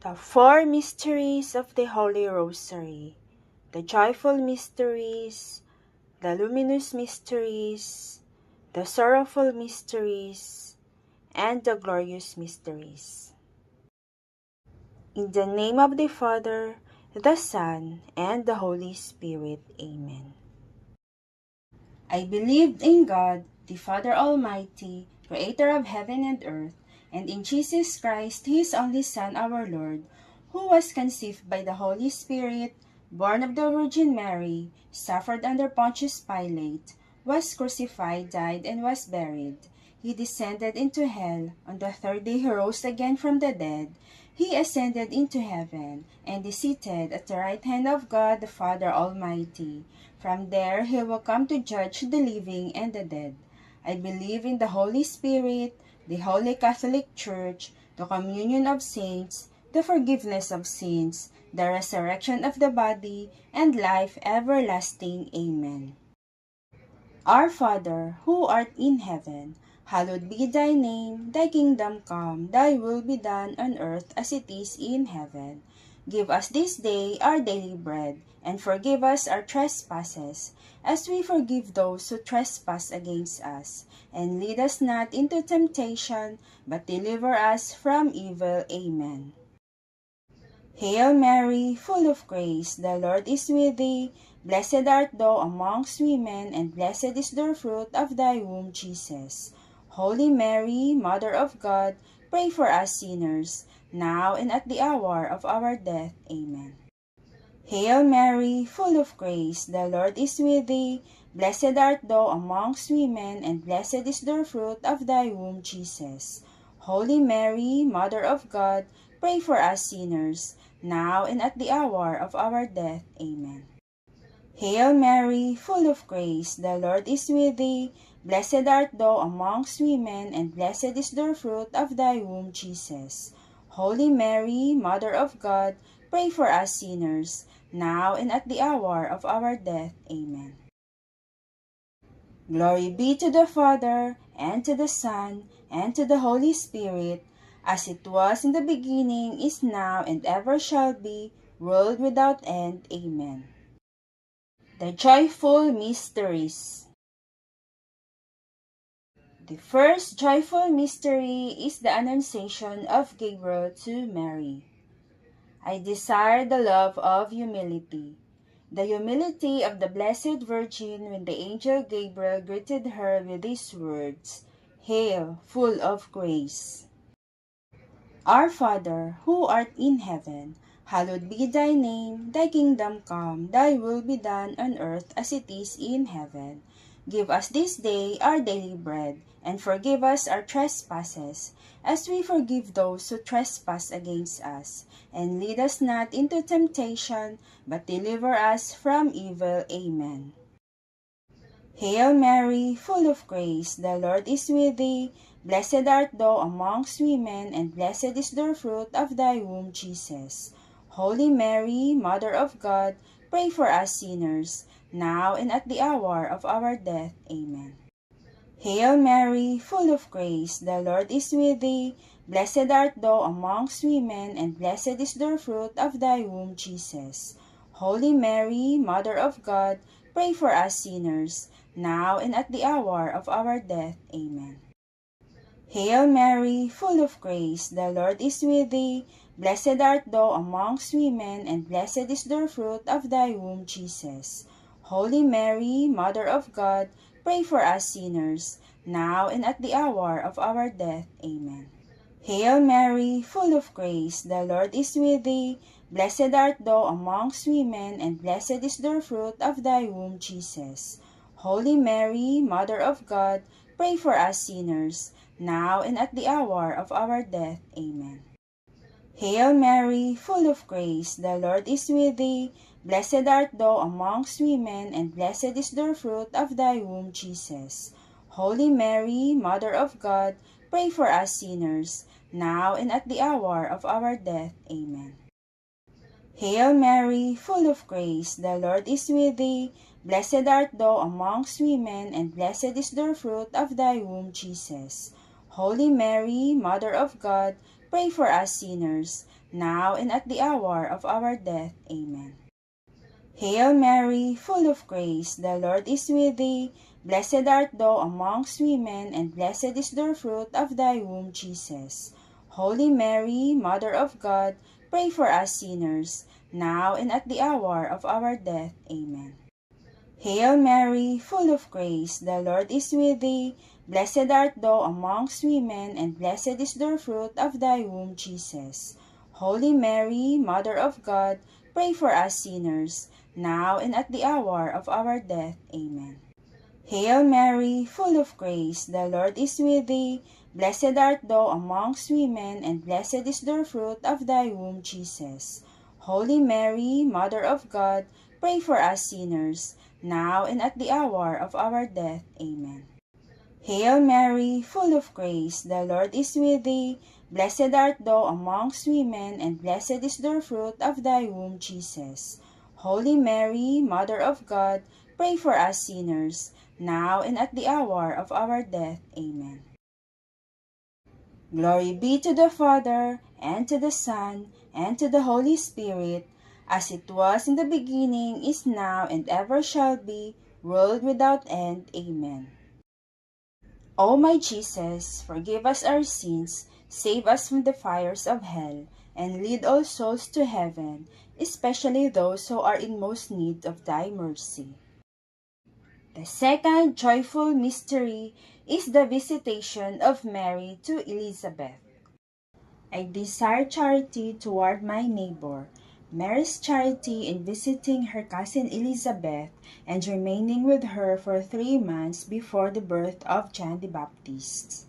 The four mysteries of the Holy Rosary, the joyful mysteries, the luminous mysteries, the sorrowful mysteries, and the glorious mysteries. In the name of the Father, the Son, and the Holy Spirit. Amen. I believed in God, the Father Almighty, creator of heaven and earth, and in Jesus Christ, his only Son, our Lord, who was conceived by the Holy Spirit, born of the Virgin Mary, suffered under Pontius Pilate, was crucified, died, and was buried. He descended into hell. On the third day he rose again from the dead. He ascended into heaven, and is seated at the right hand of God the Father Almighty. From there he will come to judge the living and the dead. I believe in the Holy Spirit, the Holy Catholic Church, the communion of saints, the forgiveness of sins, the resurrection of the body, and life everlasting. Amen. Our Father, who art in heaven, hallowed be thy name. Thy kingdom come, thy will be done on earth as it is in heaven. Give us this day our daily bread, and forgive us our trespasses, as we forgive those who trespass against us. And lead us not into temptation, but deliver us from evil. Amen. Hail Mary, full of grace, the Lord is with thee. Blessed art thou amongst women, and blessed is the fruit of thy womb, Jesus. Holy Mary, Mother of God, pray for us sinners, now and at the hour of our death. Amen. Hail Mary, full of grace, the Lord is with thee. Blessed art thou amongst women, and blessed is the fruit of thy womb, Jesus. Holy Mary, Mother of God, pray for us sinners, now and at the hour of our death. Amen. Hail Mary, full of grace, the Lord is with thee. Blessed art thou amongst women, and blessed is the fruit of thy womb, Jesus. Holy Mary, Mother of God, pray for us sinners, now and at the hour of our death. Amen. Glory be to the Father, and to the Son, and to the Holy Spirit, as it was in the beginning, is now, and ever shall be, world without end. Amen. The joyful mysteries. The first joyful mystery is the Annunciation of Gabriel to Mary. I desire the love of humility. The humility of the Blessed Virgin when the angel Gabriel greeted her with these words, Hail, full of grace. Our Father, who art in heaven, hallowed be thy name. Thy kingdom come, thy will be done on earth as it is in heaven. Give us this day our daily bread, and forgive us our trespasses, as we forgive those who trespass against us. And lead us not into temptation, but deliver us from evil. Amen. Hail Mary, full of grace, the Lord is with thee. Blessed art thou amongst women, and blessed is the fruit of thy womb, Jesus. Holy Mary, Mother of God, pray for us sinners, now and at the hour of our death. Amen. Hail Mary, full of grace, the Lord is with thee. Blessed art thou amongst women, and blessed is the fruit of thy womb, Jesus. Holy Mary, Mother of God, pray for us sinners, now and at the hour of our death. Amen. Hail Mary, full of grace, the Lord is with thee. Blessed art thou amongst women, and blessed is the fruit of thy womb, Jesus. Holy Mary, Mother of God, pray for us sinners, now and at the hour of our death. Amen. Hail Mary, full of grace, the Lord is with thee. Blessed art thou amongst women, and blessed is the fruit of thy womb, Jesus. Holy Mary, Mother of God, pray for us sinners, now and at the hour of our death. Amen. Hail Mary, full of grace, the Lord is with thee. Blessed art thou amongst women, and blessed is the fruit of thy womb, Jesus. Holy Mary, Mother of God, pray for us sinners, now and at the hour of our death. Amen. Hail Mary, full of grace, the Lord is with thee. Blessed art thou amongst women, and blessed is the fruit of thy womb, Jesus. Holy Mary, Mother of God, pray for us sinners, now and at the hour of our death. Amen. Hail Mary, full of grace, the Lord is with thee. Blessed art thou amongst women, and blessed is the fruit of thy womb, Jesus. Holy Mary, Mother of God, pray for us sinners, now and at the hour of our death. Amen. Hail Mary, full of grace, the Lord is with thee. Blessed art thou amongst women, and blessed is the fruit of thy womb, Jesus. Holy Mary, Mother of God, pray for us sinners, now and at the hour of our death. Amen. Hail Mary, full of grace, the Lord is with thee. Blessed art thou amongst women, and blessed is the fruit of thy womb, Jesus. Holy Mary, Mother of God, pray for us sinners, now and at the hour of our death. Amen. Hail Mary, full of grace, the Lord is with thee. Blessed art thou amongst women, and blessed is the fruit of thy womb, Jesus. Holy Mary, Mother of God, pray for us sinners, now and at the hour of our death. Amen. Glory be to the Father, and to the Son, and to the Holy Spirit, as it was in the beginning, is now, and ever shall be, world without end. Amen. O my Jesus, forgive us our sins, save us from the fires of hell, and lead all souls to heaven, especially those who are in most need of thy mercy. The second joyful mystery is the visitation of Mary to Elizabeth. I desire charity toward my neighbor. Mary's charity in visiting her cousin Elizabeth and remaining with her for 3 months before the birth of John the Baptist.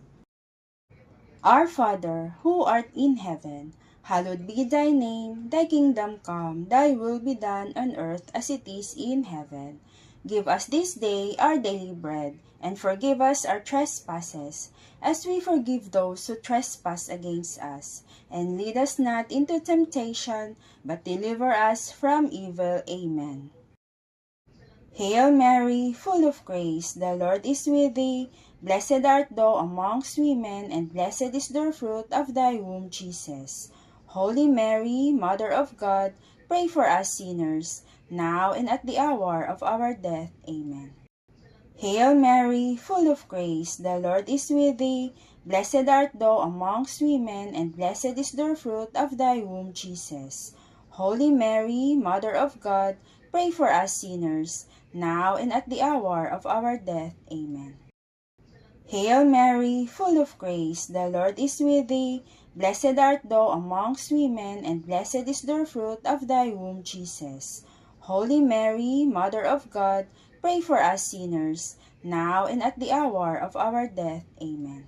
Our Father, who art in heaven, hallowed be thy name. Thy kingdom come, thy will be done on earth as it is in heaven. Give us this day our daily bread, and forgive us our trespasses, as we forgive those who trespass against us. And lead us not into temptation, but deliver us from evil. Amen. Hail Mary, full of grace, the Lord is with thee. Blessed art thou amongst women, and blessed is the fruit of thy womb, Jesus. Holy Mary, Mother of God, pray for us sinners, now and at the hour of our death. Amen. Hail Mary, full of grace, the Lord is with thee. Blessed art thou amongst women, and blessed is the fruit of thy womb, Jesus. Holy Mary, Mother of God, pray for us sinners, now and at the hour of our death. Amen. Hail Mary, full of grace, the Lord is with thee. Blessed art thou amongst women, and blessed is the fruit of thy womb, Jesus. Holy Mary, Mother of God, pray for us sinners, now and at the hour of our death. Amen.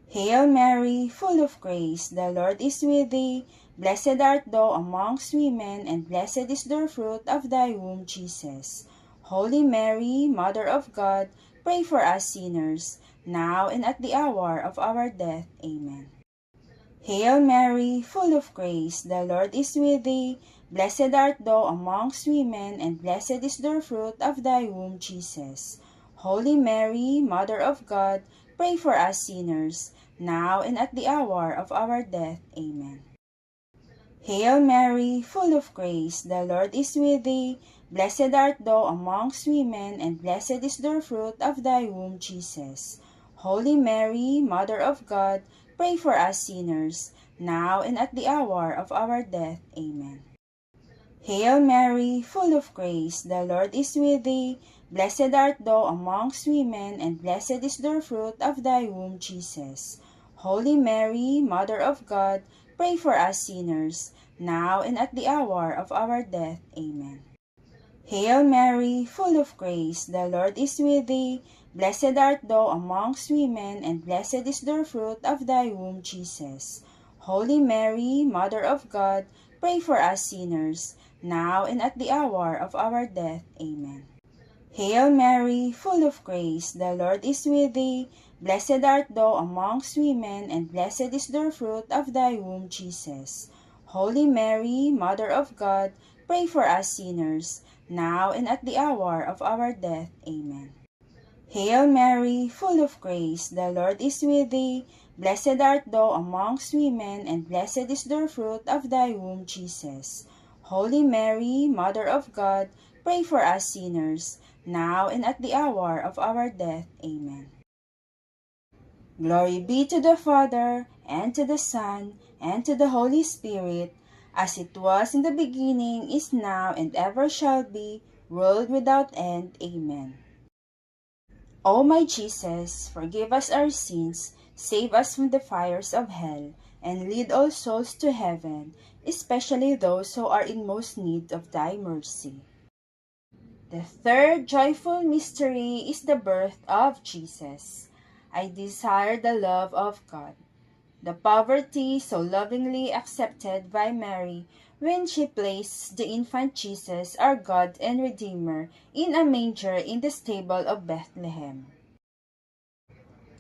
Hail Mary, full of grace, the Lord is with thee. Blessed art thou amongst women, and blessed is the fruit of thy womb, Jesus. Holy Mary, Mother of God, pray for us sinners, now and at the hour of our death. Amen. Hail Mary, full of grace, the Lord is with thee. Blessed art thou amongst women, and blessed is the fruit of thy womb, Jesus. Holy Mary, Mother of God, pray for us sinners, now and at the hour of our death. Amen. Hail Mary, full of grace, the Lord is with thee. Blessed art thou amongst women, and blessed is the fruit of thy womb, Jesus. Holy Mary, Mother of God, pray for us sinners, now and at the hour of our death. Amen. Hail Mary, full of grace, the Lord is with thee. Blessed art thou amongst women, and blessed is the fruit of thy womb, Jesus. Holy Mary, Mother of God, pray for us sinners, now and at the hour of our death. Amen. Hail Mary, full of grace, the Lord is with thee. Blessed art thou amongst women, and blessed is the fruit of thy womb, Jesus. Holy Mary, Mother of God, pray for us sinners, now and at the hour of our death. Amen. Hail Mary, full of grace, the Lord is with thee. Blessed art thou amongst women, and blessed is the fruit of thy womb, Jesus. Holy Mary, Mother of God, pray for us sinners, now and at the hour of our death. Amen. Hail Mary, full of grace, the Lord is with thee. Blessed art thou amongst women, and blessed is the fruit of thy womb, Jesus. Holy Mary, Mother of God, pray for us sinners, now and at the hour of our death. Amen. Glory be to the Father, and to the Son, and to the Holy Spirit, as it was in the beginning, is now, and ever shall be, world without end. Amen. O my Jesus, forgive us our sins, save us from the fires of hell, and lead all souls to heaven, especially those who are in most need of thy mercy. The third joyful mystery is the birth of Jesus. I desire the love of God. The poverty so lovingly accepted by Mary when she placed the infant Jesus, our God and Redeemer, in a manger in the stable of Bethlehem.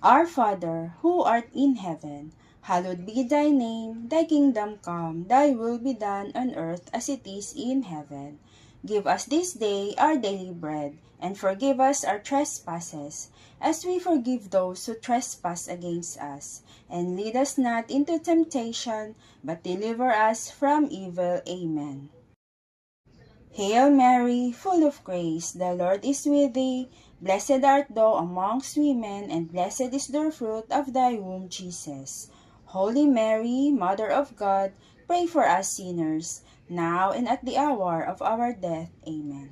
Our Father, who art in heaven, hallowed be thy name. Thy kingdom come, thy will be done on earth as it is in heaven. Give us this day our daily bread, and forgive us our trespasses, as we forgive those who trespass against us. And lead us not into temptation, but deliver us from evil. Amen. Hail Mary, full of grace, the Lord is with thee. Blessed art thou amongst women, and blessed is the fruit of thy womb, Jesus. Holy Mary, Mother of God, pray for us sinners, now and at the hour of our death. Amen.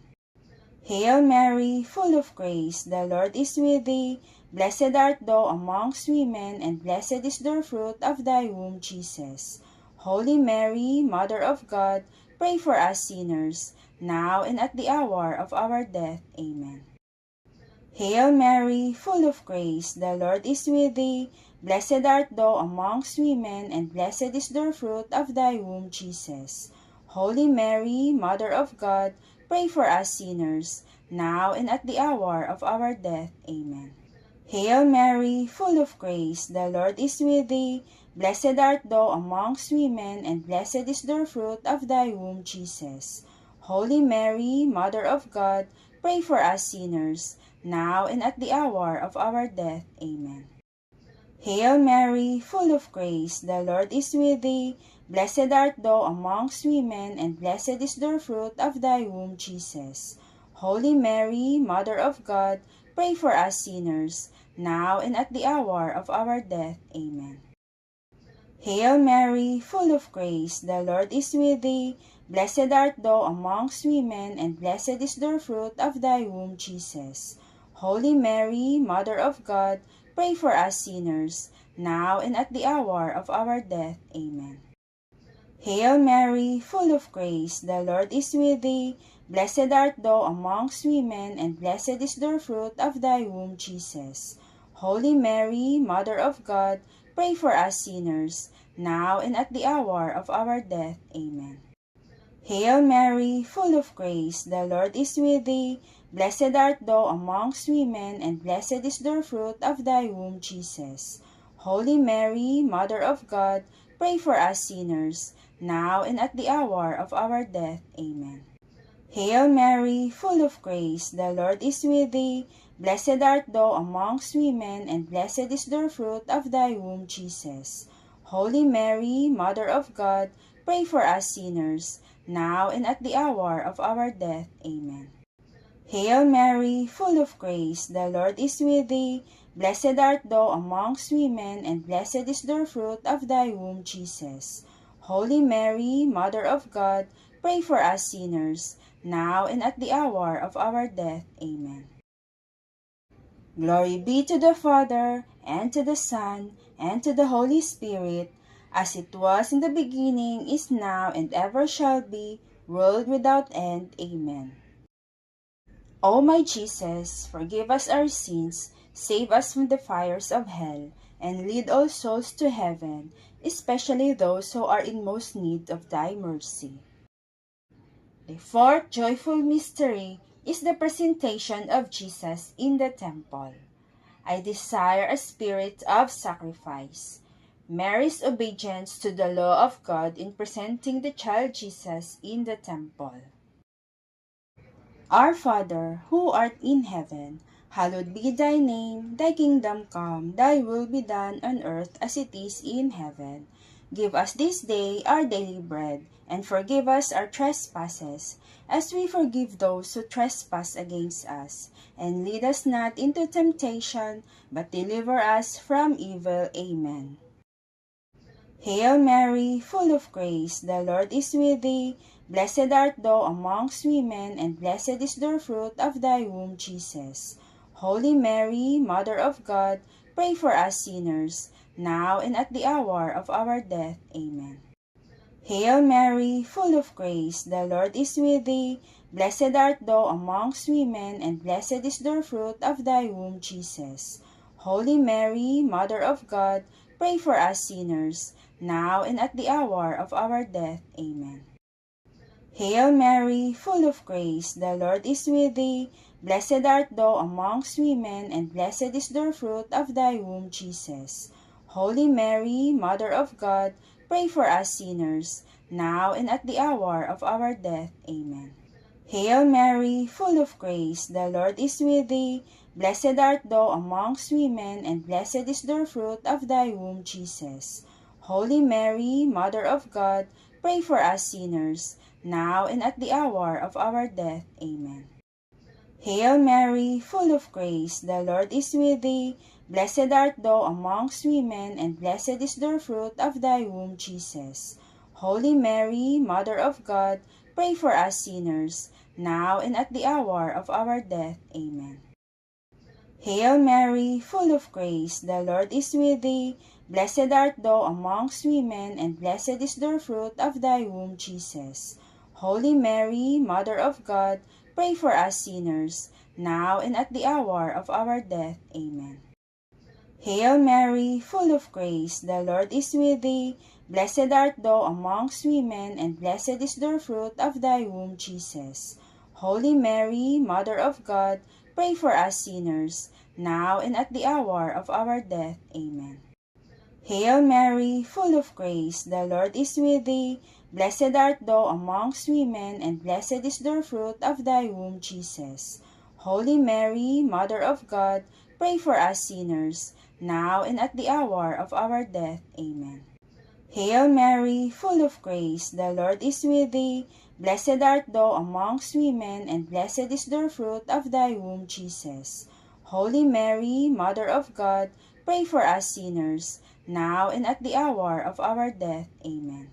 Hail Mary, full of grace, the Lord is with thee. Blessed art thou amongst women, and blessed is the fruit of thy womb, Jesus. Holy Mary, Mother of God, pray for us sinners, now and at the hour of our death. Amen. Hail Mary, full of grace, the Lord is with thee. Blessed art thou amongst women, and blessed is the fruit of thy womb, Jesus. Holy Mary, Mother of God, pray for us sinners, now and at the hour of our death. Amen. Hail Mary, full of grace, the Lord is with thee. Blessed art thou amongst women, and blessed is the fruit of thy womb, Jesus. Holy Mary, Mother of God, pray for us sinners, now and at the hour of our death. Amen. Hail Mary, full of grace, the Lord is with thee. Blessed art thou amongst women, and blessed is the fruit of thy womb, Jesus. Holy Mary, Mother of God, pray for us sinners, now and at the hour of our death. Amen. Hail Mary, full of grace, the Lord is with thee. Blessed art thou amongst women, and blessed is the fruit of thy womb, Jesus. Holy Mary, Mother of God, pray for us sinners, now and at the hour of our death. Amen. Hail Mary, full of grace, the Lord is with thee. Blessed art thou amongst women, and blessed is the fruit of thy womb, Jesus. Holy Mary, Mother of God, pray for us sinners, now and at the hour of our death. Amen. Hail Mary, full of grace, the Lord is with thee. Blessed art thou amongst women, and blessed is the fruit of thy womb, Jesus. Holy Mary, Mother of God, pray for us sinners, now and at the hour of our death. Amen. Hail Mary, full of grace, the Lord is with thee. Blessed art thou amongst women, and blessed is the fruit of thy womb, Jesus. Holy Mary, Mother of God, pray for us sinners, now and at the hour of our death. Amen. Hail Mary, full of grace, the Lord is with thee. Blessed art thou amongst women, and blessed is the fruit of thy womb, Jesus. Holy Mary, Mother of God, pray for us sinners, now and at the hour of our death. Amen. Glory be to the Father, and to the Son, and to the Holy Spirit, as it was in the beginning, is now, and ever shall be, world without end. Amen. O my Jesus, forgive us our sins, save us from the fires of hell, and lead all souls to heaven, especially those who are in most need of thy mercy. The fourth joyful mystery is the presentation of Jesus in the temple. I desire a spirit of sacrifice. Mary's obedience to the law of God in presenting the child Jesus in the temple. Our Father, who art in heaven, Hallowed be thy name, thy kingdom come, thy will be done on earth as it is in heaven. Give us this day our daily bread, and forgive us our trespasses, as we forgive those who trespass against us. And lead us not into temptation, but deliver us from evil. Amen. Hail Mary, full of grace, the Lord is with thee. Blessed art thou amongst women, and blessed is the fruit of thy womb, Jesus. Holy Mary, Mother of God, pray for us sinners, now and at the hour of our death. Amen. Hail Mary, full of grace, the Lord is with thee. Blessed art thou amongst women, and blessed is the fruit of thy womb, Jesus. Holy Mary, Mother of God, pray for us sinners, now and at the hour of our death. Amen. Hail Mary, full of grace, the Lord is with thee. Blessed art thou amongst women, and blessed is the fruit of thy womb, Jesus. Holy Mary, Mother of God, pray for us sinners, now and at the hour of our death. Amen. Hail Mary, full of grace, the Lord is with thee. Blessed art thou amongst women, and blessed is the fruit of thy womb, Jesus. Holy Mary, Mother of God, pray for us sinners, now and at the hour of our death. Amen. Hail Mary, full of grace, the Lord is with thee. Blessed art thou amongst women, and blessed is the fruit of thy womb, Jesus. Holy Mary, Mother of God, pray for us sinners, now and at the hour of our death. Amen. Hail Mary, full of grace, the Lord is with thee. Blessed art thou amongst women, and blessed is the fruit of thy womb, Jesus. Holy Mary, Mother of God, pray for us sinners, now and at the hour of our death. Amen. Hail Mary, full of grace, the Lord is with thee. Blessed art thou amongst women, and blessed is the fruit of thy womb, Jesus. Holy Mary, Mother of God, pray for us sinners, now and at the hour of our death. Amen. Hail Mary, full of grace, the Lord is with thee. Blessed art thou amongst women, and blessed is the fruit of thy womb, Jesus. Holy Mary, Mother of God, pray for us sinners, now and at the hour of our death. Amen. Hail Mary, full of grace, the Lord is with thee. Blessed art thou amongst women, and blessed is the fruit of thy womb, Jesus. Holy Mary, Mother of God, pray for us sinners, now and at the hour of our death. Amen.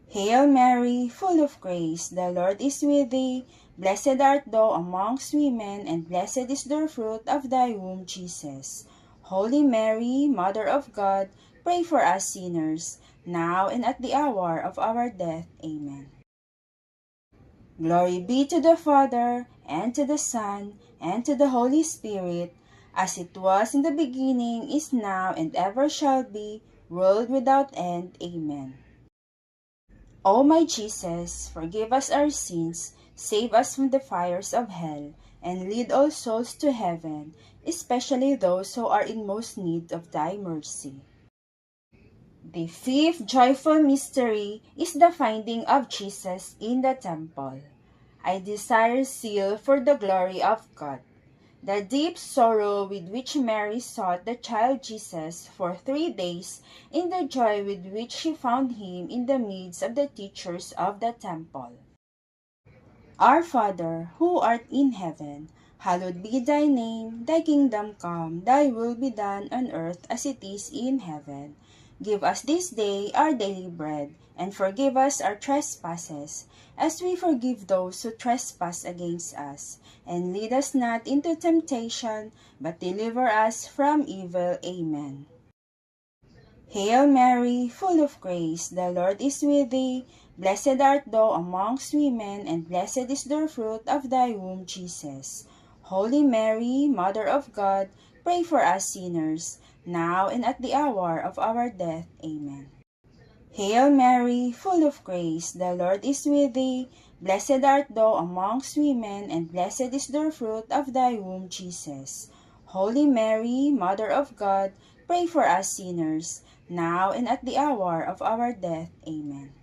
Hail Mary, full of grace, the Lord is with thee. Blessed art thou amongst women, and blessed is the fruit of thy womb, Jesus. Holy Mary, Mother of God, pray for us sinners, now and at the hour of our death. Amen. Glory be to the Father, and to the Son, and to the Holy Spirit, as it was in the beginning, is now, and ever shall be, world without end. Amen. O my Jesus, forgive us our sins, save us from the fires of hell, and lead all souls to heaven, especially those who are in most need of thy mercy. The fifth joyful mystery is the finding of Jesus in the temple. I desire zeal for the glory of God. The deep sorrow with which Mary sought the child Jesus for 3 days, and the joy with which she found him in the midst of the teachers of the temple. Our Father, who art in heaven, hallowed be thy name. Thy kingdom come, thy will be done on earth as it is in heaven. Give us this day our daily bread, and forgive us our trespasses, as we forgive those who trespass against us. And lead us not into temptation, but deliver us from evil. Amen. Hail Mary, full of grace, the Lord is with thee. Blessed art thou amongst women, and blessed is the fruit of thy womb, Jesus. Holy Mary, Mother of God, pray for us sinners, now and at the hour of our death. Amen. Hail Mary, full of grace, the Lord is with thee. Blessed art thou amongst women, and blessed is the fruit of thy womb, Jesus. Holy Mary, Mother of God, pray for us sinners, now and at the hour of our death. Amen.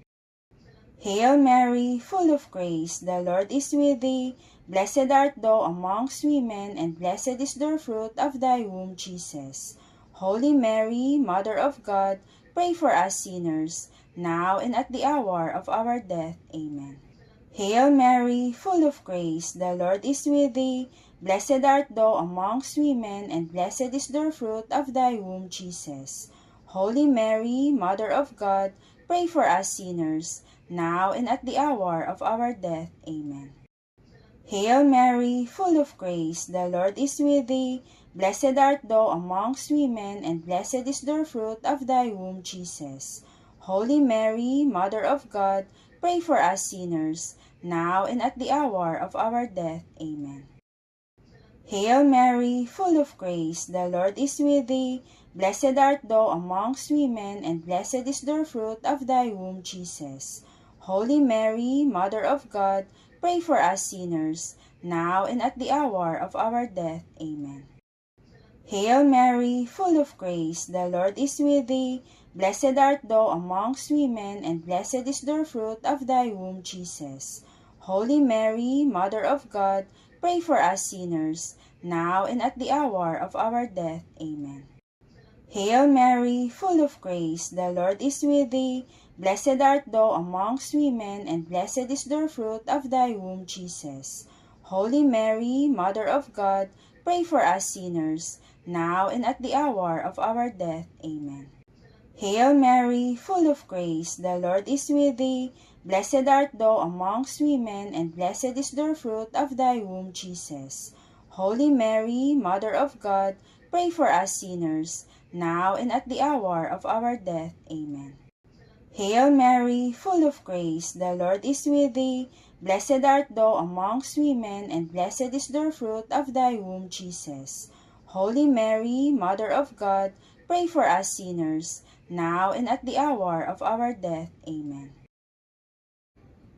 Hail Mary, full of grace, the Lord is with thee. Blessed art thou amongst women, and blessed is the fruit of thy womb, Jesus. Holy Mary, Mother of God, pray for us sinners, now and at the hour of our death. Amen. Hail Mary, full of grace, the Lord is with thee. Blessed art thou amongst women, and blessed is the fruit of thy womb, Jesus. Holy Mary, Mother of God, pray for us sinners, now and at the hour of our death. Amen. Hail Mary, full of grace, the Lord is with thee. Blessed art thou amongst women, and blessed is the fruit of thy womb, Jesus. Holy Mary, Mother of God, pray for us sinners, now and at the hour of our death. Amen. Hail Mary, full of grace, the Lord is with thee. Blessed art thou amongst women, and blessed is the fruit of thy womb, Jesus. Holy Mary, Mother of God, pray for us sinners, now and at the hour of our death. Amen. Hail Mary, full of grace, the Lord is with thee. Blessed art thou amongst women, and blessed is the fruit of thy womb, Jesus. Holy Mary, Mother of God, pray for us sinners, now and at the hour of our death. Amen. Hail Mary, full of grace, the Lord is with thee. Blessed art thou amongst women, and blessed is the fruit of thy womb, Jesus. Holy Mary, Mother of God, pray for us sinners, now and at the hour of our death. Amen. Hail Mary, full of grace, the Lord is with thee. Blessed art thou amongst women, and blessed is the fruit of thy womb, Jesus. Holy Mary, Mother of God, pray for us sinners, now and at the hour of our death. Amen. Hail Mary, full of grace, the Lord is with thee. Blessed art thou amongst women, and blessed is the fruit of thy womb, Jesus. Holy Mary, Mother of God, pray for us sinners, now and at the hour of our death. Amen.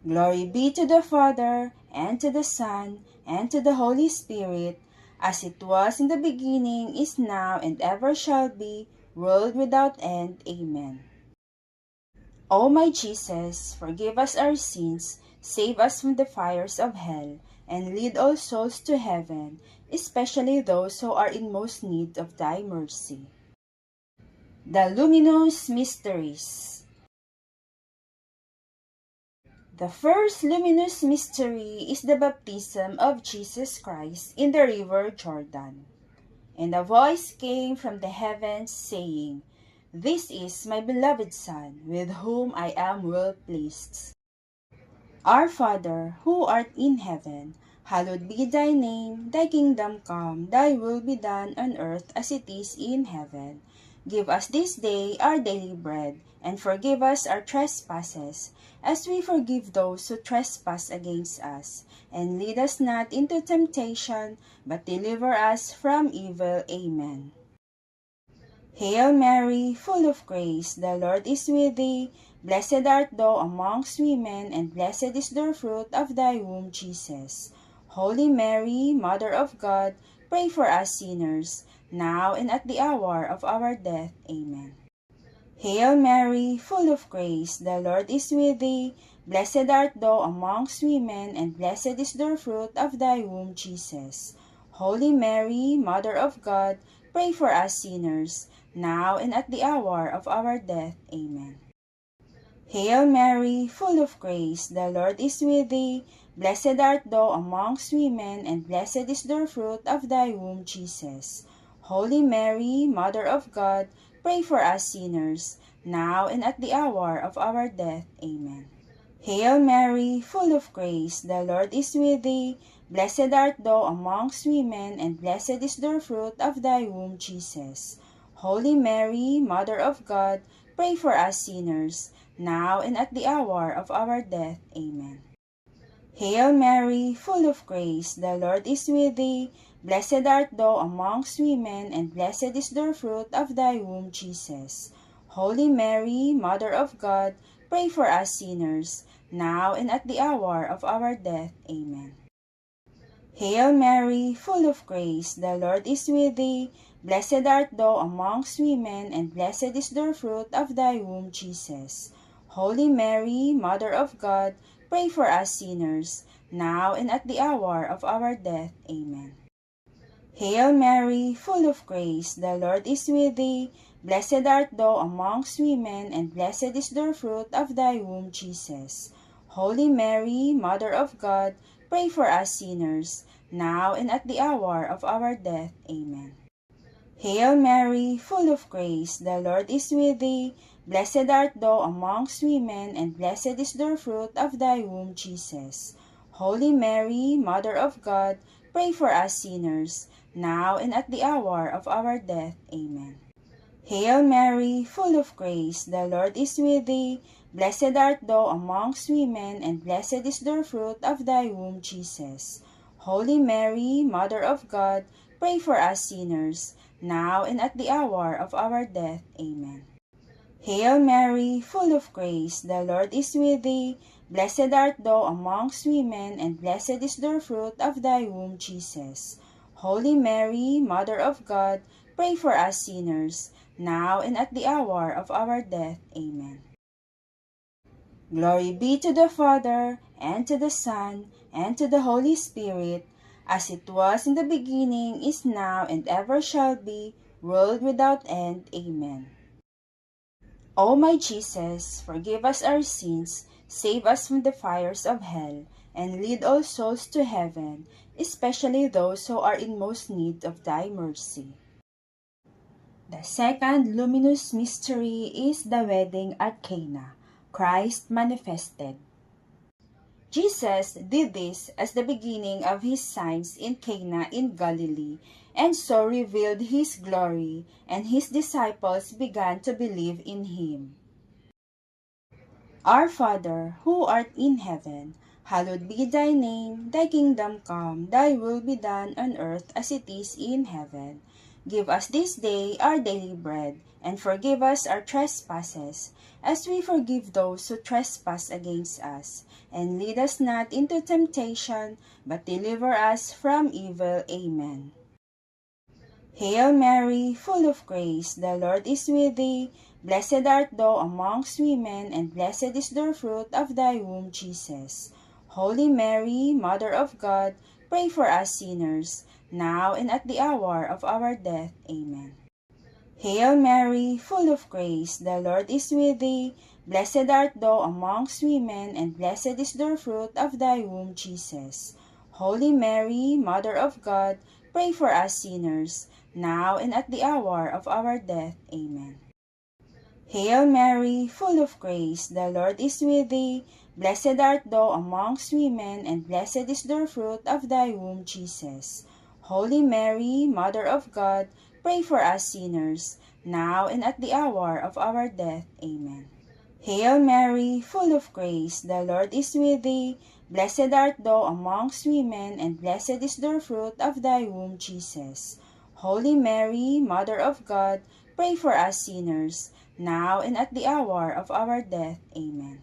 Glory be to the Father, and to the Son, and to the Holy Spirit, as it was in the beginning, is now, and ever shall be, world without end. Amen. O my Jesus, forgive us our sins, save us from the fires of hell, and lead all souls to heaven, especially those who are in most need of thy mercy. The Luminous Mysteries. The first luminous mystery is the baptism of Jesus Christ in the river Jordan. And a voice came from the heavens saying, "This is my beloved Son, with whom I am well pleased." Our Father, who art in heaven, hallowed be thy name. Thy kingdom come, thy will be done on earth as it is in heaven. Give us this day our daily bread, and forgive us our trespasses, as we forgive those who trespass against us. And lead us not into temptation, but deliver us from evil. Amen. Hail Mary, full of grace, the Lord is with thee. Blessed art thou amongst women, and blessed is the fruit of thy womb, Jesus. Holy Mary, Mother of God, pray for us sinners, now and at the hour of our death. Amen. Hail Mary, full of grace, the Lord is with thee. Blessed art thou amongst women, and blessed is the fruit of thy womb, Jesus. Holy Mary, Mother of God, pray for us sinners, now and at the hour of our death. Amen. Hail Mary, full of grace, the Lord is with thee. Blessed art thou amongst women, and blessed is the fruit of thy womb, Jesus. Holy Mary, Mother of God, pray for us sinners, now and at the hour of our death. Amen. Hail Mary, full of grace, the Lord is with thee. Blessed art thou amongst women, and blessed is the fruit of thy womb, Jesus. Holy Mary, Mother of God, pray for us sinners, now and at the hour of our death. Amen. Hail Mary, full of grace, the Lord is with thee. Blessed art thou amongst women, and blessed is the fruit of thy womb, Jesus. Holy Mary, Mother of God, pray for us sinners, now and at the hour of our death. Amen. Hail Mary, full of grace, the Lord is with thee. Blessed art thou amongst women, and blessed is the fruit of thy womb, Jesus. Holy Mary, Mother of God, pray for us sinners, now and at the hour of our death. Amen. Hail Mary, full of grace, the Lord is with thee. Blessed art thou amongst women, and blessed is the fruit of thy womb, Jesus. Holy Mary, Mother of God, pray for us sinners, now and at the hour of our death. Amen. Hail Mary, full of grace, the Lord is with thee. Blessed art thou amongst women, and blessed is the fruit of thy womb, Jesus. Holy Mary, Mother of God, pray for us sinners, now and at the hour of our death. Amen. Hail Mary, full of grace, the Lord is with thee. Blessed art thou amongst women, and blessed is the fruit of thy womb, Jesus. Holy Mary, Mother of God, pray for us sinners, now and at the hour of our death. Amen. Hail Mary, full of grace, the Lord is with thee. Blessed art thou amongst women, and blessed is the fruit of thy womb, Jesus. Holy Mary, Mother of God, pray for us sinners, now and at the hour of our death. Amen. Glory be to the Father, and to the Son, and to the Holy Spirit, as it was in the beginning, is now, and ever shall be, world without end. Amen. O my Jesus, forgive us our sins, save us from the fires of hell, and lead all souls to heaven, especially those who are in most need of thy mercy. The second luminous mystery is the wedding at Cana, Christ manifested. Jesus did this as the beginning of his signs in Cana in Galilee, and so revealed his glory, and his disciples began to believe in him. Our Father, who art in heaven, hallowed be thy name. Thy kingdom come, thy will be done on earth as it is in heaven. Give us this day our daily bread, and forgive us our trespasses, as we forgive those who trespass against us. And lead us not into temptation, but deliver us from evil. Amen. Hail Mary, full of grace, the Lord is with thee. Blessed art thou amongst women, and blessed is the fruit of thy womb, Jesus. Holy Mary, Mother of God, pray for us sinners, now and at the hour of our death. Amen. Hail Mary, full of grace, the Lord is with thee. Blessed art thou amongst women, and blessed is the fruit of thy womb, Jesus. Holy Mary, Mother of God, pray for us sinners, now and at the hour of our death. Amen. Hail Mary, full of grace, the Lord is with thee. Blessed art thou amongst women, and blessed is the fruit of thy womb, Jesus. Holy Mary, Mother of God, pray for us sinners, now and at the hour of our death. Amen. Hail Mary, full of grace, the Lord is with thee. Blessed art thou amongst women, and blessed is the fruit of thy womb, Jesus. Holy Mary, Mother of God, pray for us sinners, now and at the hour of our death. Amen.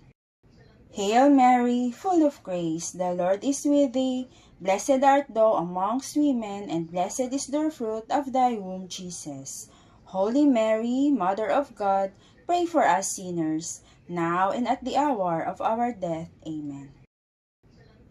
Hail Mary, full of grace, the Lord is with thee. Blessed art thou amongst women, and blessed is the fruit of thy womb, Jesus. Holy Mary, Mother of God, pray for us sinners, now and at the hour of our death. Amen.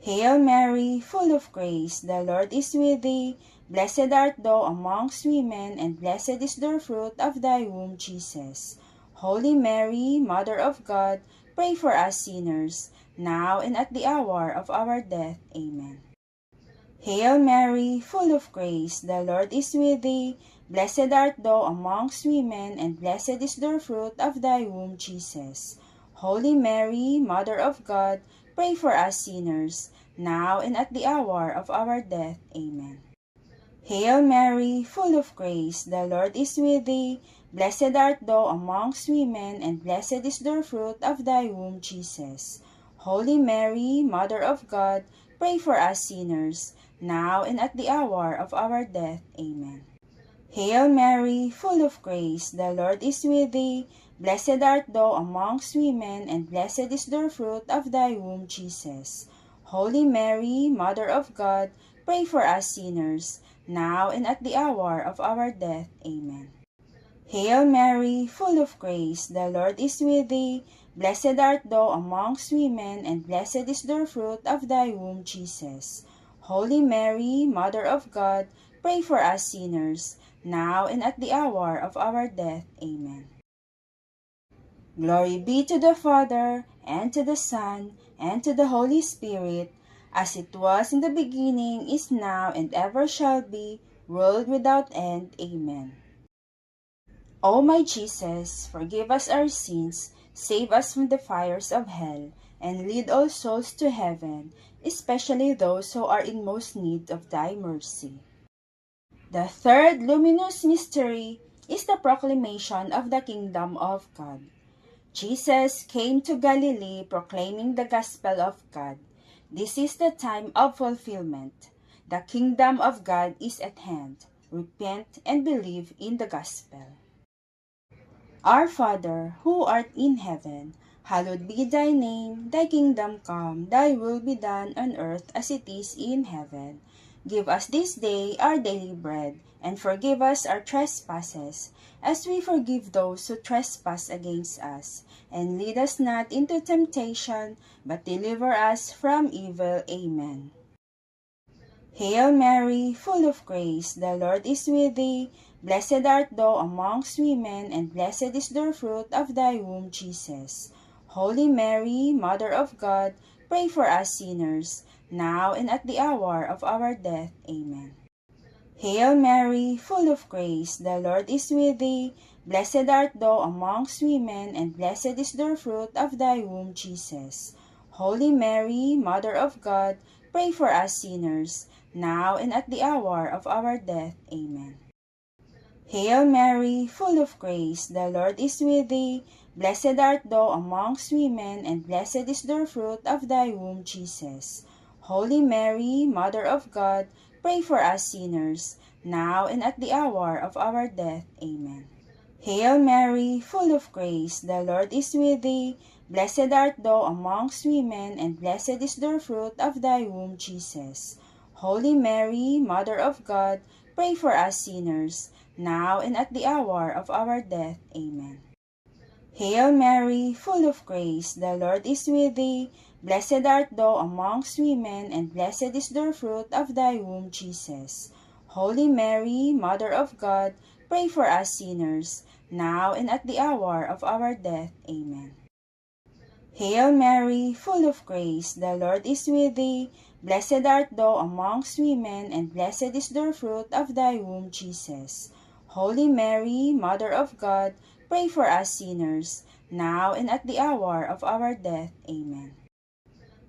Hail Mary, full of grace, the Lord is with thee. Blessed art thou amongst women, and blessed is the fruit of thy womb, Jesus. Holy Mary, Mother of God, pray for us sinners, now and at the hour of our death. Amen. Hail Mary, full of grace, the Lord is with thee. Blessed art thou amongst women, and blessed is the fruit of thy womb, Jesus. Holy Mary, Mother of God, pray for us sinners, now and at the hour of our death. Amen. Hail Mary, full of grace, the Lord is with thee. Blessed art thou amongst women, and blessed is the fruit of thy womb, Jesus. Holy Mary, Mother of God, pray for us sinners, now and at the hour of our death. Amen. Hail Mary, full of grace, the Lord is with thee. Blessed art thou amongst women, and blessed is the fruit of thy womb, Jesus. Holy Mary, Mother of God, pray for us sinners, now and at the hour of our death. Amen. Hail Mary, full of grace, the Lord is with thee. Blessed art thou amongst women, and blessed is the fruit of thy womb, Jesus. Holy Mary, Mother of God, pray for us sinners, now and at the hour of our death. Amen. Glory be to the Father, and to the Son, and to the Holy Spirit, as it was in the beginning, is now, and ever shall be, world without end. Amen. O my Jesus, forgive us our sins, save us from the fires of hell, and lead all souls to heaven, especially those who are in most need of thy mercy. The third luminous mystery is the proclamation of the kingdom of God. Jesus came to Galilee proclaiming the gospel of God. This is the time of fulfillment. The kingdom of God is at hand. Repent and believe in the gospel. Our Father, who art in heaven, hallowed be thy name. Thy kingdom come, thy will be done on earth as it is in heaven. Give us this day our daily bread, and forgive us our trespasses, as we forgive those who trespass against us. And lead us not into temptation, but deliver us from evil. Amen. Hail Mary, full of grace, the Lord is with thee. Blessed art thou amongst women, and blessed is the fruit of thy womb, Jesus. Holy Mary, Mother of God, pray for us sinners, now and at the hour of our death. Amen. Hail Mary, full of grace, the Lord is with thee. Blessed art thou amongst women, and blessed is the fruit of thy womb, Jesus. Holy Mary, Mother of God, pray for us sinners, now and at the hour of our death. Amen. Hail Mary, full of grace, the Lord is with thee. Blessed art thou amongst women, and blessed is the fruit of thy womb, Jesus. Holy Mary, Mother of God, pray for us sinners, now and at the hour of our death. Amen. Hail Mary, full of grace, the Lord is with thee. Blessed art thou amongst women, and blessed is the fruit of thy womb, Jesus. Holy Mary, Mother of God, pray for us sinners, now and at the hour of our death. Amen. Hail Mary, full of grace, the Lord is with thee. Blessed art thou amongst women, and blessed is the fruit of thy womb, Jesus. Holy Mary, Mother of God, pray for us sinners, now and at the hour of our death. Amen. Hail Mary, full of grace, the Lord is with thee. Blessed art thou amongst women, and blessed is the fruit of thy womb, Jesus. Holy Mary, Mother of God, pray for us sinners, now and at the hour of our death. Amen.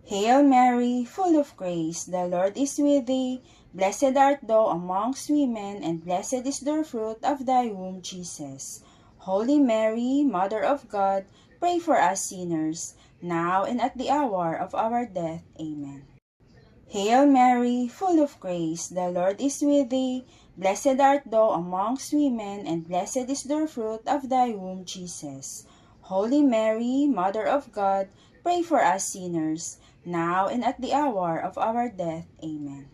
Hail Mary, full of grace, the Lord is with thee. Blessed art thou amongst women, and blessed is the fruit of thy womb, Jesus. Holy Mary, Mother of God, pray for us sinners, now and at the hour of our death. Amen. Hail Mary, full of grace, the Lord is with thee. Blessed art thou amongst women, and blessed is the fruit of thy womb, Jesus. Holy Mary, Mother of God, pray for us sinners, now and at the hour of our death. Amen.